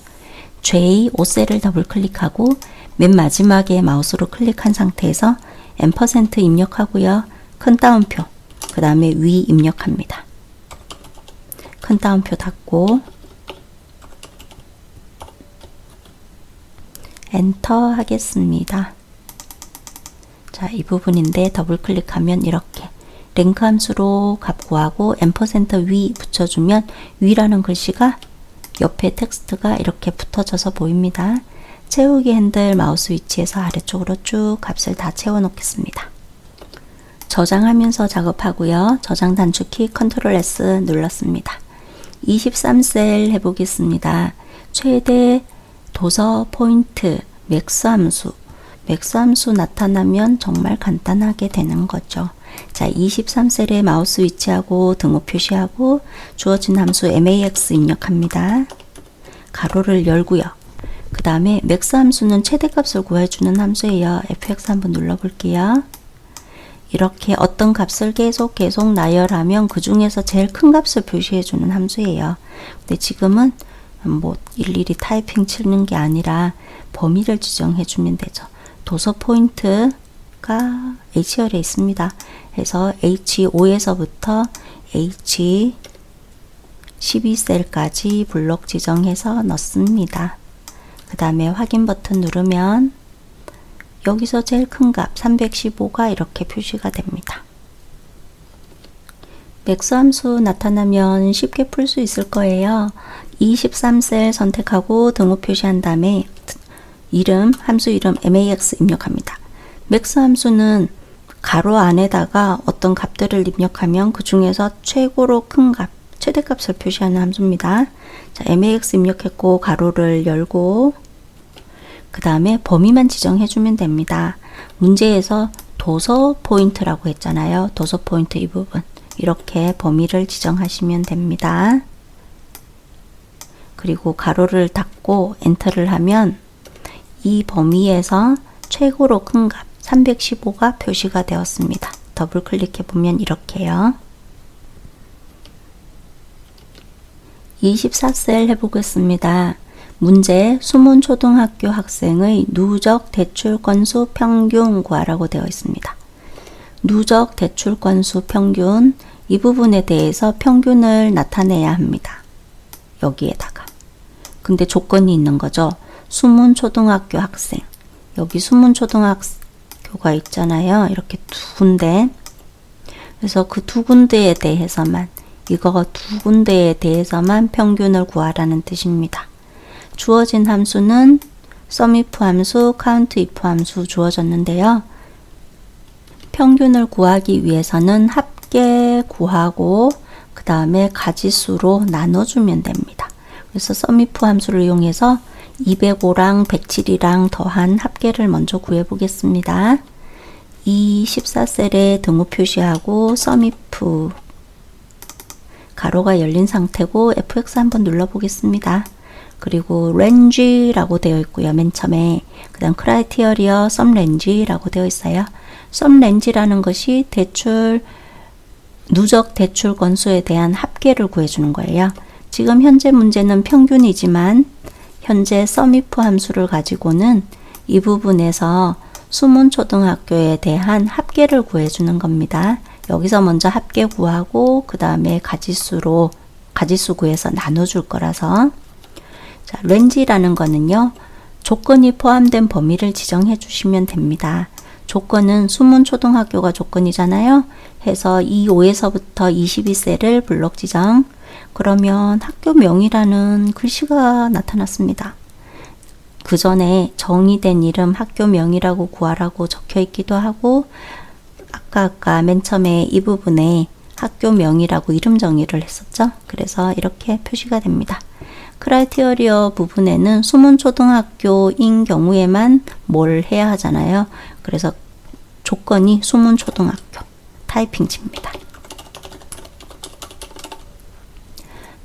J5셀을 더블 클릭하고 맨 마지막에 마우스로 클릭한 상태에서 앰퍼센트 입력하고요. 큰 따옴표, 그 다음에 위 입력합니다. 큰 따옴표 닫고 엔터 하겠습니다. 자, 이 부분인데 더블 클릭하면 이렇게 랭크 함수로 값 구하고 앰퍼센트 위 붙여주면 위라는 글씨가 옆에 텍스트가 이렇게 붙어져서 보입니다. 채우기 핸들 마우스 위치에서 아래쪽으로 쭉 값을 다 채워 놓겠습니다. 저장하면서 작업하고요. 저장 단축키 컨트롤 S 눌렀습니다. 23셀 해보겠습니다. 최대 도서 포인트 맥스 함수 맥스 함수 나타나면 정말 간단하게 되는 거죠. 자, 23셀에 마우스 위치하고 등호 표시하고 주어진 함수 max 입력합니다. 가로를 열고요. 그 다음에 맥스 함수는 최대값을 구해주는 함수예요. fx 한번 눌러볼게요. 이렇게 어떤 값을 계속 나열하면 그 중에서 제일 큰 값을 표시해주는 함수예요. 근데 지금은 뭐 일일이 타이핑 치는 게 아니라 범위를 지정해주면 되죠. 도서 포인트가 H열에 있습니다. 그래서 H5에서부터 H12셀까지 블록 지정해서 넣습니다. 그 다음에 확인 버튼 누르면 여기서 제일 큰 값 315가 이렇게 표시가 됩니다. 맥스 함수 나타나면 쉽게 풀 수 있을 거예요. 23셀 선택하고 등호 표시한 다음에 함수 이름 max 입력합니다. 맥스 함수는 가로 안에다가 어떤 값들을 입력하면 그 중에서 최고로 큰 값, 최대값을 표시하는 함수입니다. 자, max 입력했고 가로를 열고 그 다음에 범위만 지정해주면 됩니다. 문제에서 도서 포인트라고 했잖아요. 도서 포인트 이 부분 이렇게 범위를 지정하시면 됩니다. 그리고 가로를 닫고 엔터를 하면 이 범위에서 최고로 큰 값 315가 표시가 되었습니다. 더블 클릭해 보면 이렇게요. 24셀 해보겠습니다. 문제 수문 초등학교 학생의 누적 대출 건수 평균 구하라고 되어 있습니다. 누적 대출 건수 평균 이 부분에 대해서 평균을 나타내야 합니다. 여기에다가 근데 조건이 있는 거죠. 수문 초등학교 학생 여기 수문 초등학교가 있잖아요. 이렇게 두 군데 그래서 그 두 군데에 대해서만 이거 두 군데에 대해서만 평균을 구하라는 뜻입니다. 주어진 함수는 sumIf 함수, countIf 함수 주어졌는데요. 평균을 구하기 위해서는 합계 구하고 그 다음에 가지수로 나눠주면 됩니다. 그래서 sumIf 함수를 이용해서 205랑 107이랑 더한 합계를 먼저 구해 보겠습니다. 이 14셀에 등호 표시하고 sumIf 가로가 열린 상태고 fx 한번 눌러 보겠습니다. 그리고 range라고 되어 있고요. 맨 처음에 그 다음 criteria sum range라고 되어 있어요. sum range라는 것이 누적 대출 건수에 대한 합계를 구해주는 거예요. 지금 현재 문제는 평균이지만 현재 sumIf 함수를 가지고는 이 부분에서 수문 초등학교에 대한 합계를 구해주는 겁니다. 여기서 먼저 합계 구하고 그 다음에 가지수 구해서 나눠줄 거라서 자, range라는 거는요. 조건이 포함된 범위를 지정해 주시면 됩니다. 조건은 수문 초등학교가 조건이잖아요. 해서 25에서부터 22셀을 블록 지정 그러면 학교명이라는 글씨가 나타났습니다. 그 전에 정의된 이름 학교명이라고 구하라고 적혀 있기도 하고 아까 맨 처음에 이 부분에 학교명이라고 이름 정의를 했었죠. 그래서 이렇게 표시가 됩니다. 크라이테리어 부분에는 수문 초등학교인 경우에만 뭘 해야 하잖아요. 그래서 조건이 수문 초등학교 타이핑 칩니다.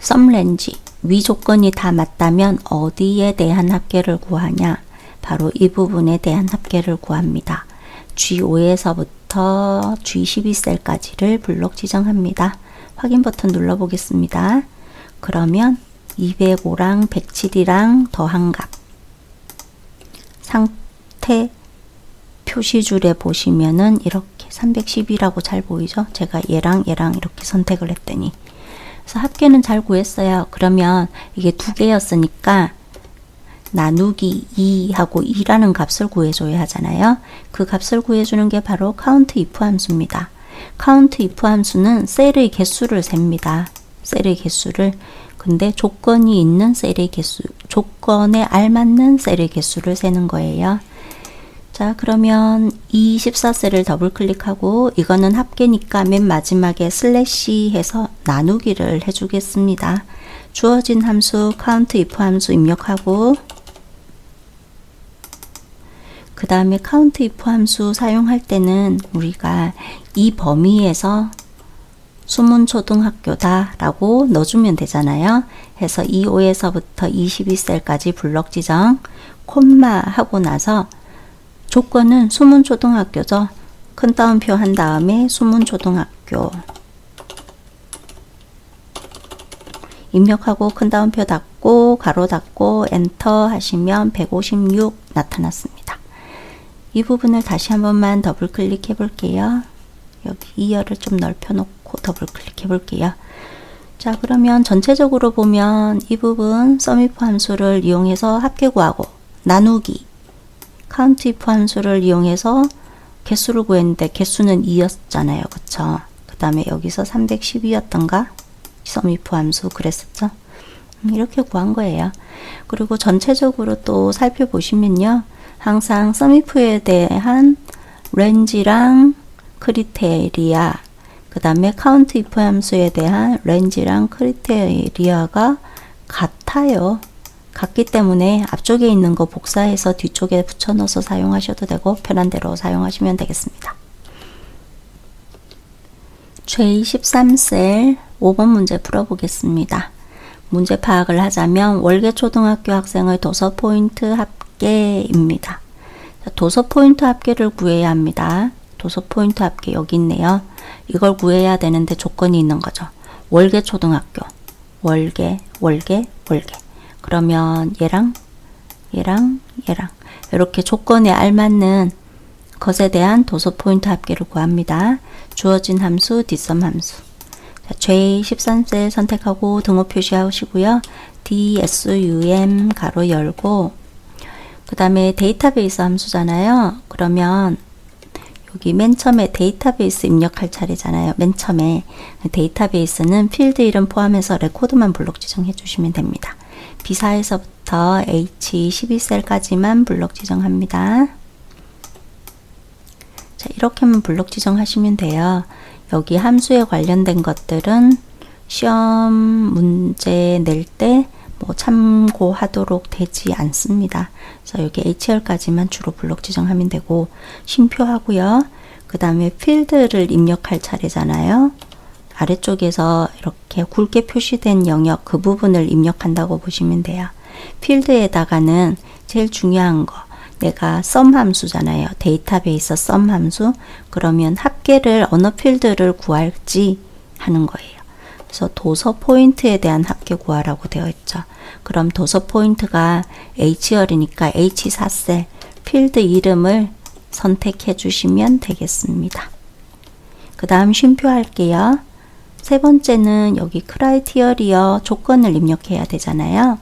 sum range 위 조건이 다 맞다면 어디에 대한 합계를 구하냐? 바로 이 부분에 대한 합계를 구합니다. G5에서부터 G12셀까지를 블록 지정합니다. 확인 버튼 눌러 보겠습니다. 그러면 205랑 107이랑 더한 값 상태 표시줄에 보시면은 이렇게 310이라고 잘 보이죠? 제가 얘랑 이렇게 선택을 했더니 그래서 합계는 잘 구했어요. 그러면 이게 두 개였으니까 나누기 2하고 2라는 값을 구해줘야 하잖아요. 그 값을 구해주는 게 바로 countIf 함수입니다. countIf 함수는 셀의 개수를 셉니다. 셀의 개수를 근데 조건이 있는 셀의 개수, 조건에 알맞는 셀의 개수를 세는 거예요. 자, 그러면 이 14셀을 더블 클릭하고 이거는 합계니까 맨 마지막에 슬래시 해서 나누기를 해주겠습니다. 주어진 함수 countIf 함수 입력하고 그 다음에 count if 함수 사용할 때는 우리가 이 범위에서 수문초등학교다 라고 넣어주면 되잖아요. 해서 25에서부터 22셀까지 블럭 지정, 콤마 하고 나서 조건은 수문초등학교죠. 큰 따옴표 한 다음에 수문초등학교 입력하고 큰 따옴표 닫고 가로 닫고 엔터 하시면 156 나타났습니다. 이 부분을 다시 한 번만 더블 클릭해 볼게요. 여기 2열을 좀 넓혀 놓고 더블 클릭해 볼게요. 자, 그러면 전체적으로 보면 이 부분 sumif 함수를 이용해서 합계 구하고 나누기 count if 함수를 이용해서 개수를 구했는데 개수는 2였잖아요. 그쵸? 그 다음에 여기서 312였던가? sumif 함수 그랬었죠? 이렇게 구한 거예요. 그리고 전체적으로 또 살펴보시면요. 항상 sumif에 대한 range랑 크리테리아, 그 다음에 count if 함수에 대한 range랑 크리테리아가 같아요. 같기 때문에 앞쪽에 있는 거 복사해서 뒤쪽에 붙여 넣어서 사용하셔도 되고 편한 대로 사용하시면 되겠습니다. 제13셀 5번 문제 풀어보겠습니다. 문제 파악을 하자면 월계 초등학교 학생의 도서 포인트 합계입니다. 도서 포인트 합계를 구해야 합니다. 도서 포인트 합계 여기 있네요. 이걸 구해야 되는데 조건이 있는 거죠. 월계 초등학교, 월계. 그러면 얘랑 이렇게 조건에 알맞는 것에 대한 도서 포인트 합계를 구합니다. 주어진 함수, 뒷섬 함수. 자, J13셀 선택하고 등호 표시하시고요. DSUM 가로 열고 그 다음에 데이터베이스 함수잖아요. 그러면 여기 맨 처음에 데이터베이스 입력할 차례잖아요. 맨 처음에 데이터베이스는 필드 이름 포함해서 레코드만 블록 지정해 주시면 됩니다. B4에서부터 H12셀까지만 블록 지정합니다. 자, 이렇게만 블록 지정하시면 돼요. 여기 함수에 관련된 것들은 시험 문제 낼 때 뭐 참고하도록 되지 않습니다. 그래서 여기 HL까지만 주로 블록 지정하면 되고 쉼표하고요. 그 다음에 필드를 입력할 차례잖아요. 아래쪽에서 이렇게 굵게 표시된 영역 그 부분을 입력한다고 보시면 돼요. 필드에다가는 제일 중요한 거 내가 sum 함수잖아요. 데이터베이스 sum 함수. 그러면 합계를 어느 필드를 구할지 하는 거예요. 그래서 도서 포인트에 대한 합계 구하라고 되어 있죠. 그럼 도서 포인트가 H열이니까 H4셀 필드 이름을 선택해 주시면 되겠습니다. 그 다음 쉼표 할게요. 세 번째는 여기 크라이티어리어 조건을 입력해야 되잖아요.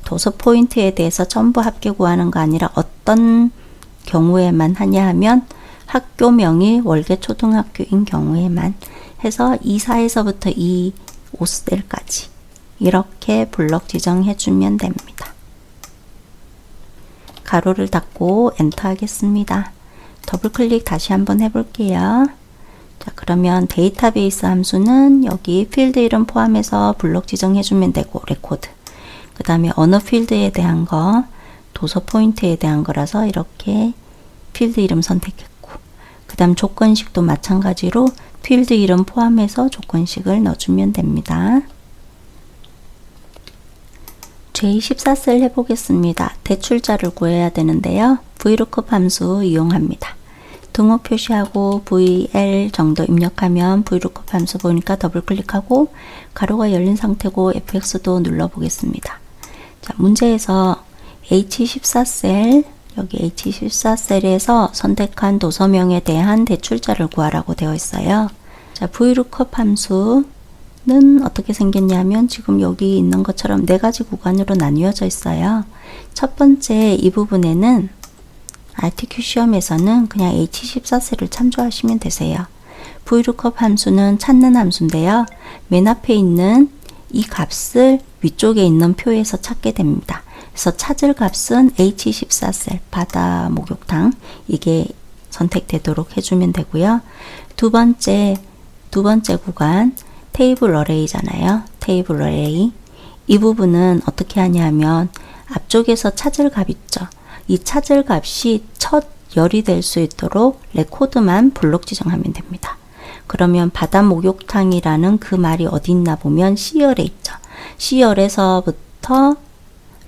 도서 포인트에 대해서 전부 합계 구하는 거 아니라 어떤 경우에만 하냐 하면 학교명이 월계 초등학교인 경우에만 해서 24에서부터 25셀까지 이렇게 블록 지정해 주면 됩니다. 가로를 닫고 엔터 하겠습니다. 더블 클릭 다시 한번 해볼게요. 자, 그러면 데이터베이스 함수는 여기 필드 이름 포함해서 블록 지정해 주면 되고 레코드. 그 다음에 언어 필드에 대한 거 도서 포인트에 대한 거라서 이렇게 필드 이름 선택했고 그 다음 조건식도 마찬가지로 필드 이름 포함해서 조건식을 넣어주면 됩니다. J14셀 해보겠습니다. 대출자를 구해야 되는데요. VLOOKUP 함수 이용합니다. 등호 표시하고 VL 정도 입력하면 VLOOKUP 함수 보니까 더블 클릭하고 가로가 열린 상태고 FX도 눌러보겠습니다. 자, 문제에서 H14셀 여기 H14셀에서 선택한 도서명에 대한 대출자를 구하라고 되어 있어요. 자, VLOOKUP 함수는 어떻게 생겼냐면 지금 여기 있는 것처럼 네 가지 구간으로 나뉘어져 있어요. 첫 번째 이 부분에는 RTQ 시험에서는 그냥 H14셀을 참조하시면 되세요. VLOOKUP 함수는 찾는 함수인데요. 맨 앞에 있는 이 값을 위쪽에 있는 표에서 찾게 됩니다. 그래서 찾을 값은 H14셀 바다 목욕탕 이게 선택되도록 해주면 되고요. 두 번째 구간 테이블 어레이잖아요. 테이블 어레이 이 부분은 어떻게 하냐면 앞쪽에서 찾을 값 있죠. 이 찾을 값이 첫 열이 될 수 있도록 레코드만 블록 지정하면 됩니다. 그러면 바다 목욕탕이라는 그 말이 어디 있나 보면 C열에 있죠. C열에서부터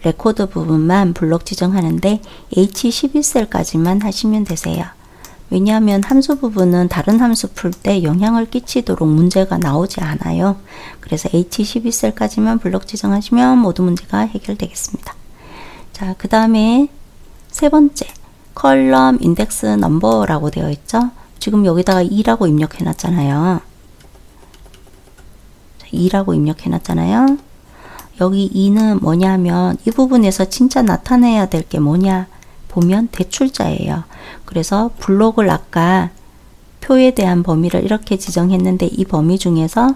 레코드 부분만 블록 지정하는데 H11셀까지만 하시면 되세요. 왜냐하면 함수 부분은 다른 함수 풀 때 영향을 끼치도록 문제가 나오지 않아요. 그래서 H12셀까지만 블록 지정하시면 모든 문제가 해결되겠습니다. 자, 그 다음에 세 번째, 컬럼 인덱스 넘버라고 되어 있죠. 지금 여기다가 2라고 입력해 놨잖아요. 2라고 입력해 놨잖아요. 여기 2는 뭐냐면 이 부분에서 진짜 나타내야 될 게 뭐냐 보면 대출자예요. 그래서 블록을 아까 표에 대한 범위를 이렇게 지정했는데 이 범위 중에서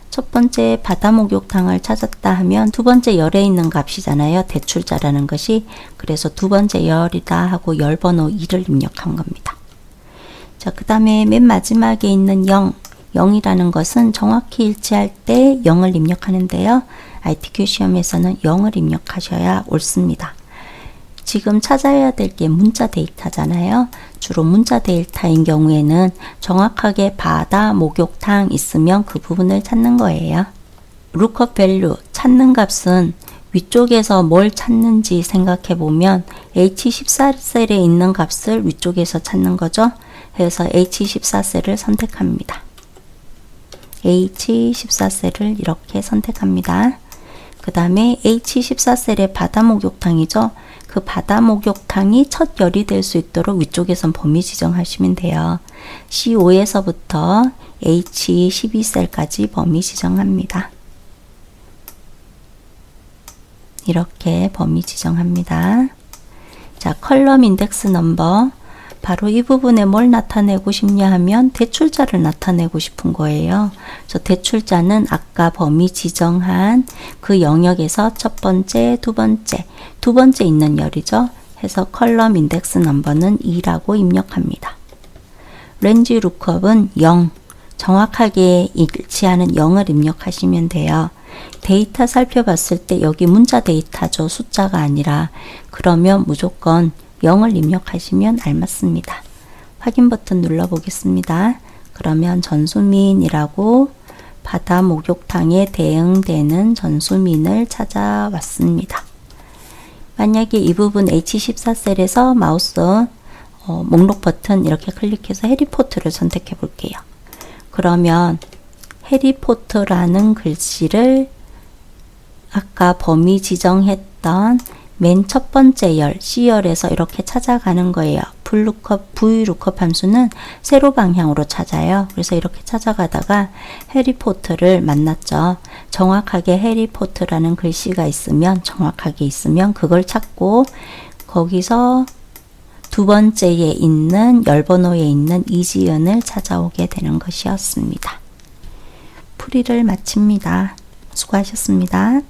첫 번째 바다 목욕탕을 찾았다 하면 두 번째 열에 있는 값이잖아요. 대출자라는 것이. 그래서 두 번째 열이다 하고 열 번호 2를 입력한 겁니다. 자, 그 다음에 맨 마지막에 있는 0. 0이라는 것은 정확히 일치할 때 0을 입력하는데요. ITQ 시험에서는 0을 입력하셔야 옳습니다. 지금 찾아야 될 게 문자 데이터잖아요. 주로 문자 데이터인 경우에는 정확하게 바다, 목욕탕 있으면 그 부분을 찾는 거예요. lookup value, 찾는 값은 위쪽에서 뭘 찾는지 생각해 보면 H14셀에 있는 값을 위쪽에서 찾는 거죠. 그래서 H14셀을 선택합니다. H14셀을 이렇게 선택합니다. 그 다음에 H14셀의 바다 목욕탕이죠. 그 바다 목욕탕이 첫 열이 될 수 있도록 위쪽에선 범위 지정하시면 돼요. C5에서부터 H12셀까지 범위 지정합니다. 이렇게 범위 지정합니다. 자, 컬럼 인덱스 넘버. 바로 이 부분에 뭘 나타내고 싶냐 하면 대출자를 나타내고 싶은 거예요. 저 대출자는 아까 범위 지정한 그 영역에서 첫 번째, 두 번째 있는 열이죠. 해서 컬럼 인덱스 넘버는 2라고 입력합니다. 렌지 룩업은 0, 정확하게 일치하는 0을 입력하시면 돼요. 데이터 살펴봤을 때 여기 문자 데이터죠. 숫자가 아니라. 그러면 무조건 0을 입력하시면 알맞습니다. 확인 버튼 눌러 보겠습니다. 그러면 전수민이라고 바다 목욕탕에 대응되는 전수민을 찾아왔습니다. 만약에 이 부분 H14셀에서 마우스 목록 버튼 이렇게 클릭해서 해리포트를 선택해 볼게요. 그러면 해리포트라는 글씨를 아까 범위 지정했던 맨 첫 번째 열, C열에서 이렇게 찾아가는 거예요. VLOOKUP 함수는 세로 방향으로 찾아요. 그래서 이렇게 찾아가다가 해리포트를 만났죠. 정확하게 해리포트라는 글씨가 있으면, 정확하게 있으면 그걸 찾고 거기서 두 번째에 있는 열번호에 있는 이지은을 찾아오게 되는 것이었습니다. 풀이를 마칩니다. 수고하셨습니다.